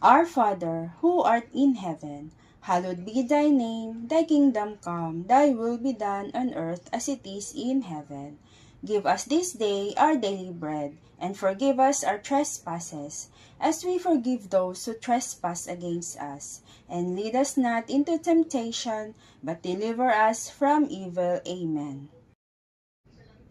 Our Father, who art in heaven, hallowed be thy name. Thy kingdom come, thy will be done on earth as it is in heaven. Give us this day our daily bread, and forgive us our trespasses, as we forgive those who trespass against us. And lead us not into temptation, but deliver us from evil. Amen.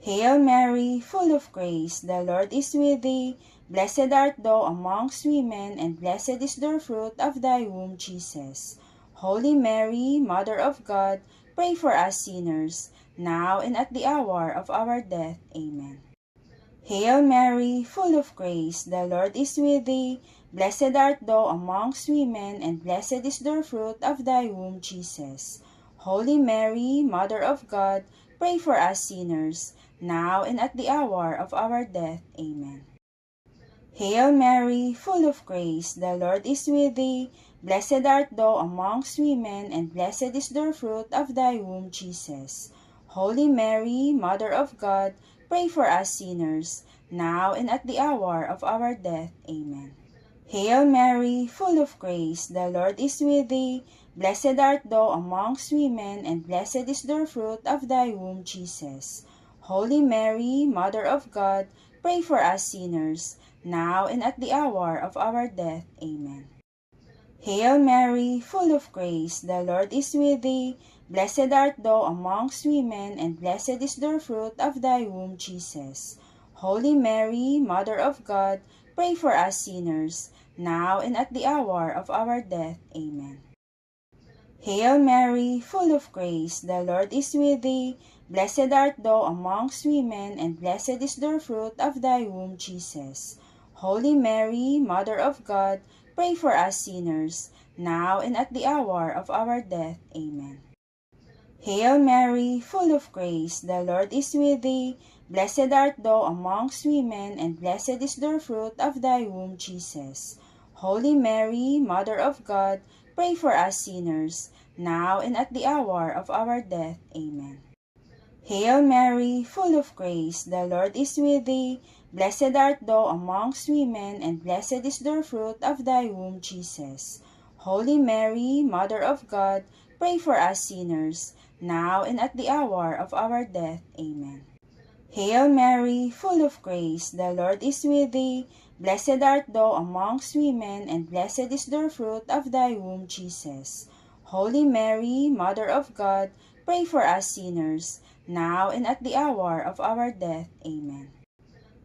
Hail Mary, full of grace, the Lord is with thee. Blessed art thou amongst women, and blessed is the fruit of thy womb, Jesus. Holy Mary, Mother of God, pray for us sinners, now and at the hour of our death. Amen. Hail Mary, full of grace, the Lord is with thee. Blessed art thou amongst women, and blessed is the fruit of thy womb, Jesus. Holy Mary, Mother of God, pray for us sinners, now and at the hour of our death. Amen. Hail Mary, full of grace, the Lord is with thee. Blessed art thou amongst women, and blessed is the fruit of thy womb, Jesus. Holy Mary, Mother of God, pray for us sinners, now and at the hour of our death. Amen. Hail Mary, full of grace, the Lord is with thee. Blessed art thou amongst women, and blessed is the fruit of thy womb, Jesus. Holy Mary, Mother of God, pray for us sinners, now and at the hour of our death. Amen. Hail Mary, full of grace, the Lord is with thee. Blessed art thou amongst women, and blessed is the fruit of thy womb, Jesus. Holy Mary, Mother of God, pray for us sinners, now and at the hour of our death. Amen. Hail Mary, full of grace, the Lord is with thee. Blessed art thou amongst women, and blessed is the fruit of thy womb, Jesus. Holy Mary, Mother of God, pray for us sinners, now and at the hour of our death. Amen. Hail Mary, full of grace, the Lord is with thee. Blessed art thou amongst women, and blessed is the fruit of thy womb, Jesus. Holy Mary, Mother of God, pray for us sinners, now and at the hour of our death. Amen. Hail Mary, full of grace, the Lord is with thee. Blessed art thou amongst women, and blessed is the fruit of thy womb, Jesus. Holy Mary, Mother of God, pray for us sinners, now and at the hour of our death. Amen. Hail Mary, full of grace, the Lord is with thee. Blessed art thou amongst women, and blessed is the fruit of thy womb, Jesus. Holy Mary, Mother of God, pray for us sinners, now and at the hour of our death. Amen.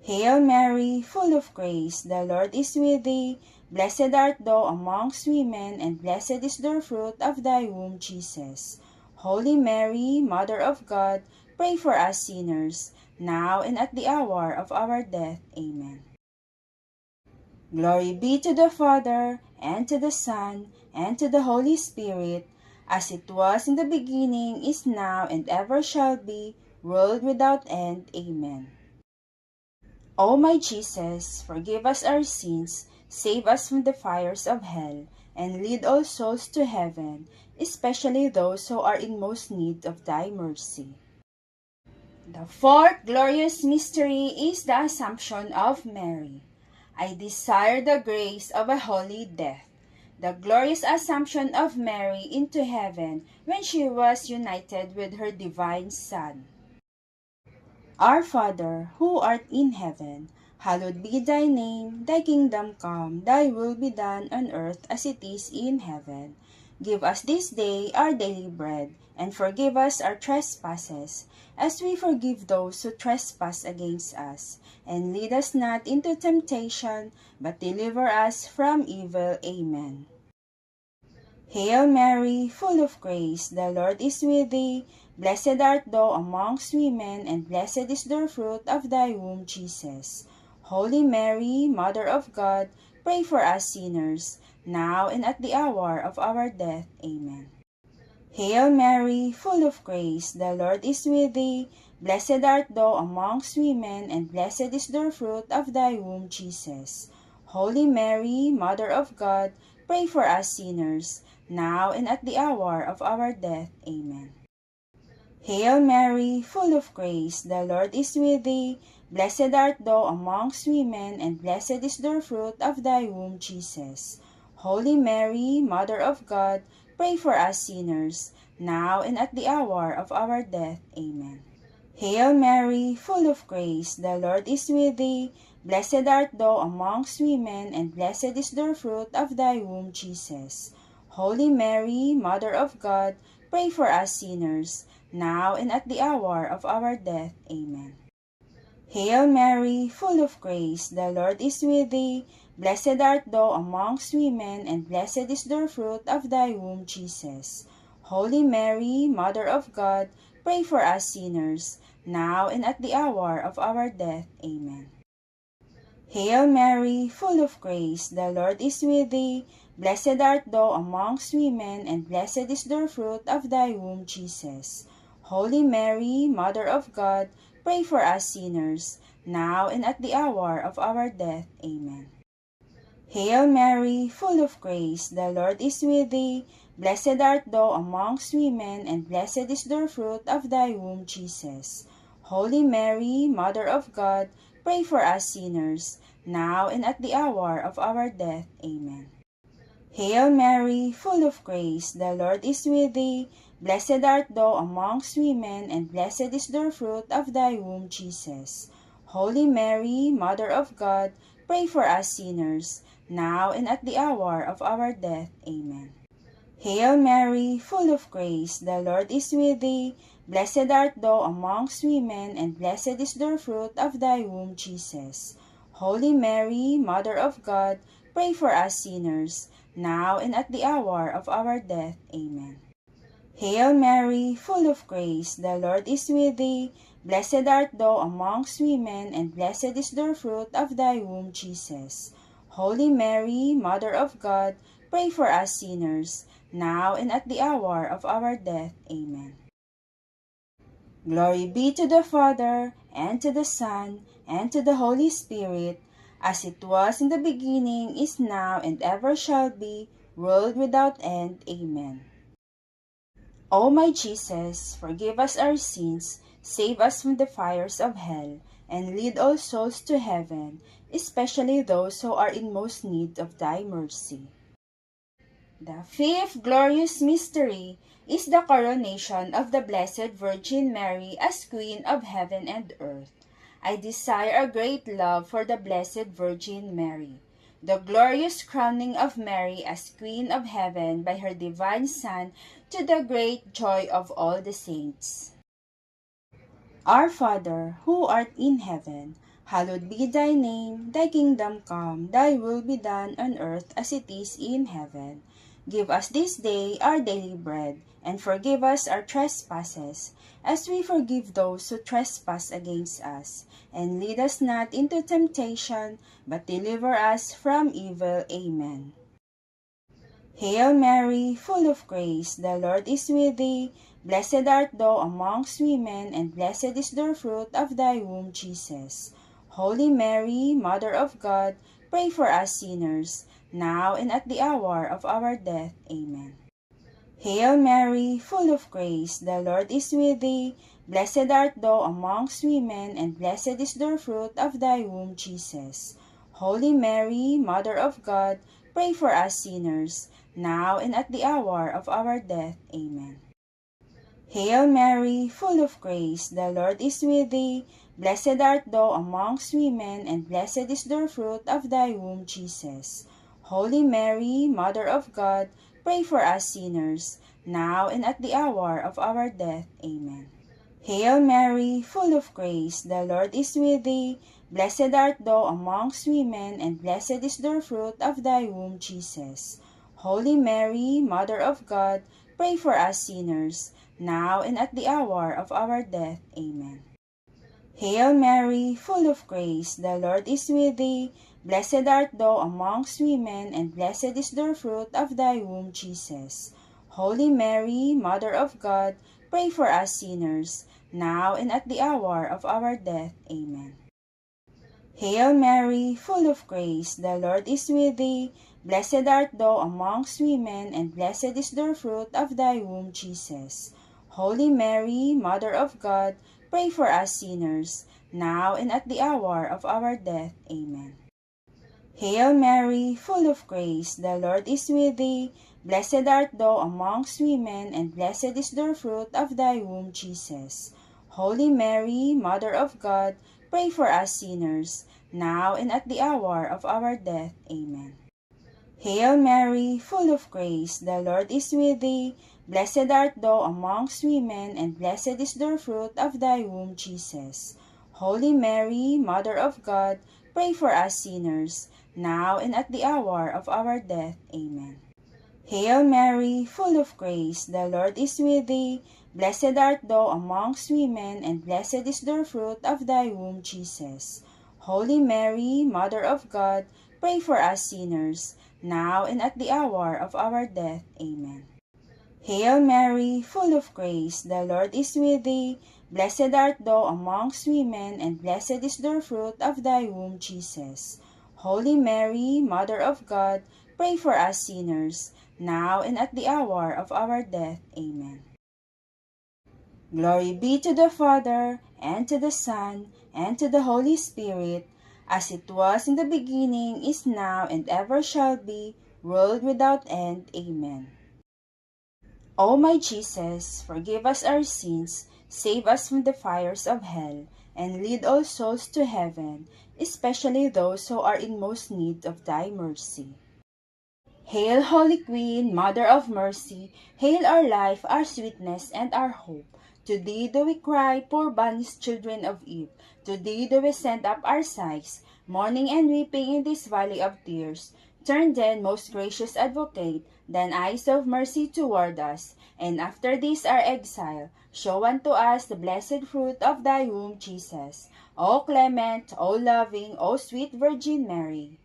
Hail Mary, full of grace, the Lord is with thee. Blessed art thou amongst women, and blessed is the fruit of thy womb, Jesus. Holy Mary, Mother of God, pray for us sinners, now and at the hour of our death. Amen. Glory be to the Father, and to the Son, and to the Holy Spirit, as it was in the beginning, is now, and ever shall be, world without end. Amen. O my Jesus, forgive us our sins, save us from the fires of hell, and lead all souls to heaven, especially those who are in most need of thy mercy. The fourth glorious mystery is the Assumption of Mary. I desire the grace of a holy death. The glorious Assumption of Mary into heaven when she was united with her divine Son. Our Father, who art in heaven, hallowed be thy name. Thy kingdom come, thy will be done on earth as it is in heaven. Give us this day our daily bread, and forgive us our trespasses, as we forgive those who trespass against us. And lead us not into temptation, but deliver us from evil. Amen. Hail Mary, full of grace, the Lord is with thee. Blessed art thou amongst women, and blessed is the fruit of thy womb, Jesus. Holy Mary, Mother of God, pray for us sinners, now and at the hour of our death. Amen. Hail Mary, full of grace, the Lord is with thee. Blessed art thou amongst women, and blessed is the fruit of thy womb, Jesus. Holy Mary, Mother of God, pray for us sinners, now and at the hour of our death. Amen. Hail Mary, full of grace, the Lord is with thee. Blessed art thou amongst women, and blessed is the fruit of thy womb, Jesus. Holy Mary, Mother of God, pray for us sinners, now and at the hour of our death. Amen. Hail Mary, full of grace, the Lord is with thee. Blessed art thou amongst women, and blessed is the fruit of thy womb, Jesus. Holy Mary, Mother of God, pray for us sinners, now and at the hour of our death. Amen. Hail Mary, full of grace, the Lord is with thee. Blessed art thou amongst women, and blessed is the fruit of thy womb, Jesus. Holy Mary, Mother of God, pray for us sinners, now and at the hour of our death. Amen. Hail Mary, full of grace, the Lord is with thee. Blessed art thou amongst women, and blessed is the fruit of thy womb, Jesus. Holy Mary, Mother of God, pray for us sinners, now and at the hour of our death. Amen. Hail Mary, full of grace, the Lord is with thee. Blessed art thou amongst women, and blessed is the fruit of thy womb, Jesus. Holy Mary, Mother of God, pray for us sinners, now and at the hour of our death. Amen. Hail Mary, full of grace, the Lord is with thee. Blessed art thou amongst women, and blessed is the fruit of thy womb, Jesus. Holy Mary, Mother of God, pray for us sinners, now and at the hour of our death. Amen. Hail Mary, full of grace, the Lord is with thee. Blessed art thou amongst women, and blessed is the fruit of thy womb, Jesus. Holy Mary, Mother of God, pray for us sinners, now and at the hour of our death. Amen. Hail Mary, full of grace, the Lord is with thee. Blessed art thou amongst women, and blessed is the fruit of thy womb, Jesus. Holy Mary, Mother of God, pray for us sinners, now and at the hour of our death. Amen. Glory be to the Father, and to the Son, and to the Holy Spirit, as it was in the beginning, is now, and ever shall be, world without end. Amen. O my Jesus, forgive us our sins, save us from the fires of hell, and lead all souls to heaven, especially those who are in most need of thy mercy. The fifth glorious mystery is the coronation of the Blessed Virgin Mary as Queen of heaven and earth. I desire a great love for the Blessed Virgin Mary. The glorious crowning of Mary as Queen of Heaven by her Divine Son, to the great joy of all the saints. Our Father, who art in heaven, hallowed be thy name. Thy kingdom come, thy will be done on earth as it is in heaven. Give us this day our daily bread, and forgive us our trespasses, as we forgive those who trespass against us. And lead us not into temptation, but deliver us from evil. Amen. Hail Mary, full of grace, the Lord is with thee. Blessed art thou amongst women, and blessed is the fruit of thy womb, Jesus. Holy Mary, Mother of God, pray for us sinners, now and at the hour of our death. Amen. Hail Mary, full of grace, the Lord is with thee. Blessed art thou amongst women, and blessed is the fruit of thy womb, Jesus. Holy Mary, Mother of God, pray for us sinners, now and at the hour of our death. Amen. Hail Mary, full of grace, the Lord is with thee. Blessed art thou amongst women, and blessed is the fruit of thy womb, Jesus. Holy Mary, Mother of God, pray for us sinners, now and at the hour of our death. Amen. Hail Mary, full of grace, the Lord is with thee. Blessed art thou amongst women, and blessed is the fruit of thy womb, Jesus. Holy Mary, Mother of God, pray for us sinners, now and at the hour of our death. Amen. Hail Mary, full of grace, the Lord is with thee. Blessed art thou amongst women, and blessed is the fruit of thy womb, Jesus. Holy Mary, Mother of God, pray for us sinners, now and at the hour of our death. Amen. Hail Mary, full of grace, the Lord is with thee. Blessed art thou amongst women, and blessed is the fruit of thy womb, Jesus. Holy Mary, Mother of God, pray for us sinners, now and at the hour of our death. Amen. Hail Mary, full of grace, the Lord is with thee. Blessed art thou amongst women, and blessed is the fruit of thy womb, Jesus. Holy Mary, Mother of God, pray for us sinners, now and at the hour of our death. Amen. Hail Mary, full of grace, the Lord is with thee. Blessed art thou amongst women, and blessed is the fruit of thy womb, Jesus. Holy Mary, Mother of God, pray for us sinners, now and at the hour of our death. Amen. Hail Mary, full of grace, the Lord is with thee. Blessed art thou amongst women, and blessed is the fruit of thy womb, Jesus. Holy Mary, Mother of God, pray for us sinners, now and at the hour of our death. Amen. Hail Mary, full of grace, the Lord is with thee. Blessed art thou amongst women, and blessed is the fruit of thy womb, Jesus. Holy Mary, Mother of God, pray for us sinners, now and at the hour of our death. Amen. Glory be to the Father, and to the Son, and to the Holy Spirit, as it was in the beginning, is now, and ever shall be, world without end. Amen. O my Jesus, forgive us our sins, save us from the fires of hell, and lead all souls to heaven, especially those who are in most need of thy mercy. Hail, Holy Queen, Mother of Mercy, hail our life, our sweetness, and our hope. To thee do we cry, poor banished children of Eve. To thee do we send up our sighs, mourning and weeping in this valley of tears. Turn then, most gracious Advocate, thine eyes of mercy toward us, and after this our exile, show unto us the blessed fruit of thy womb, Jesus. O clement, O loving, O sweet Virgin Mary,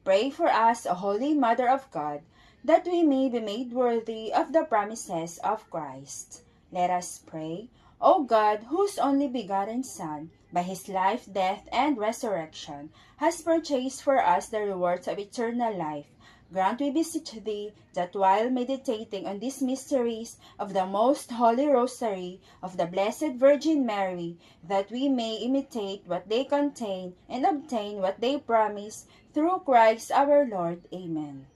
pray for us, O Holy Mother of God, that we may be made worthy of the promises of Christ. Let us pray. O God, whose only begotten Son, by his life, death, and resurrection, has purchased for us the rewards of eternal life, grant, we beseech thee, that while meditating on these mysteries of the most holy rosary of the Blessed Virgin Mary, that we may imitate what they contain and obtain what they promise, through Christ our Lord. Amen.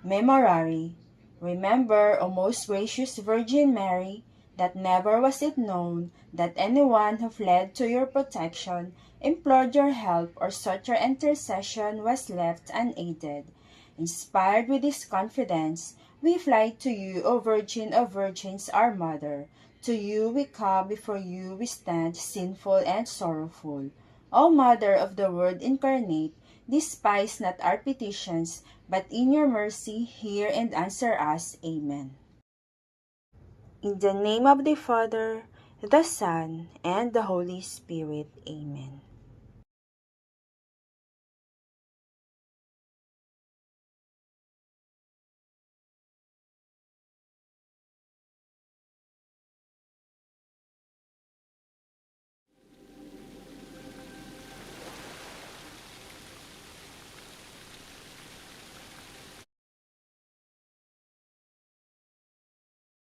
Memorare. Remember, O most gracious Virgin Mary, that never was it known that anyone who fled to your protection, implored your help, or sought your intercession was left unaided. Inspired with this confidence, we fly to you, O Virgin of Virgins, our Mother. To you we come, before you we stand, sinful and sorrowful. O Mother of the Word incarnate, despise not our petitions, but in your mercy hear and answer us. Amen. In the name of the Father, the Son, and the Holy Spirit. Amen.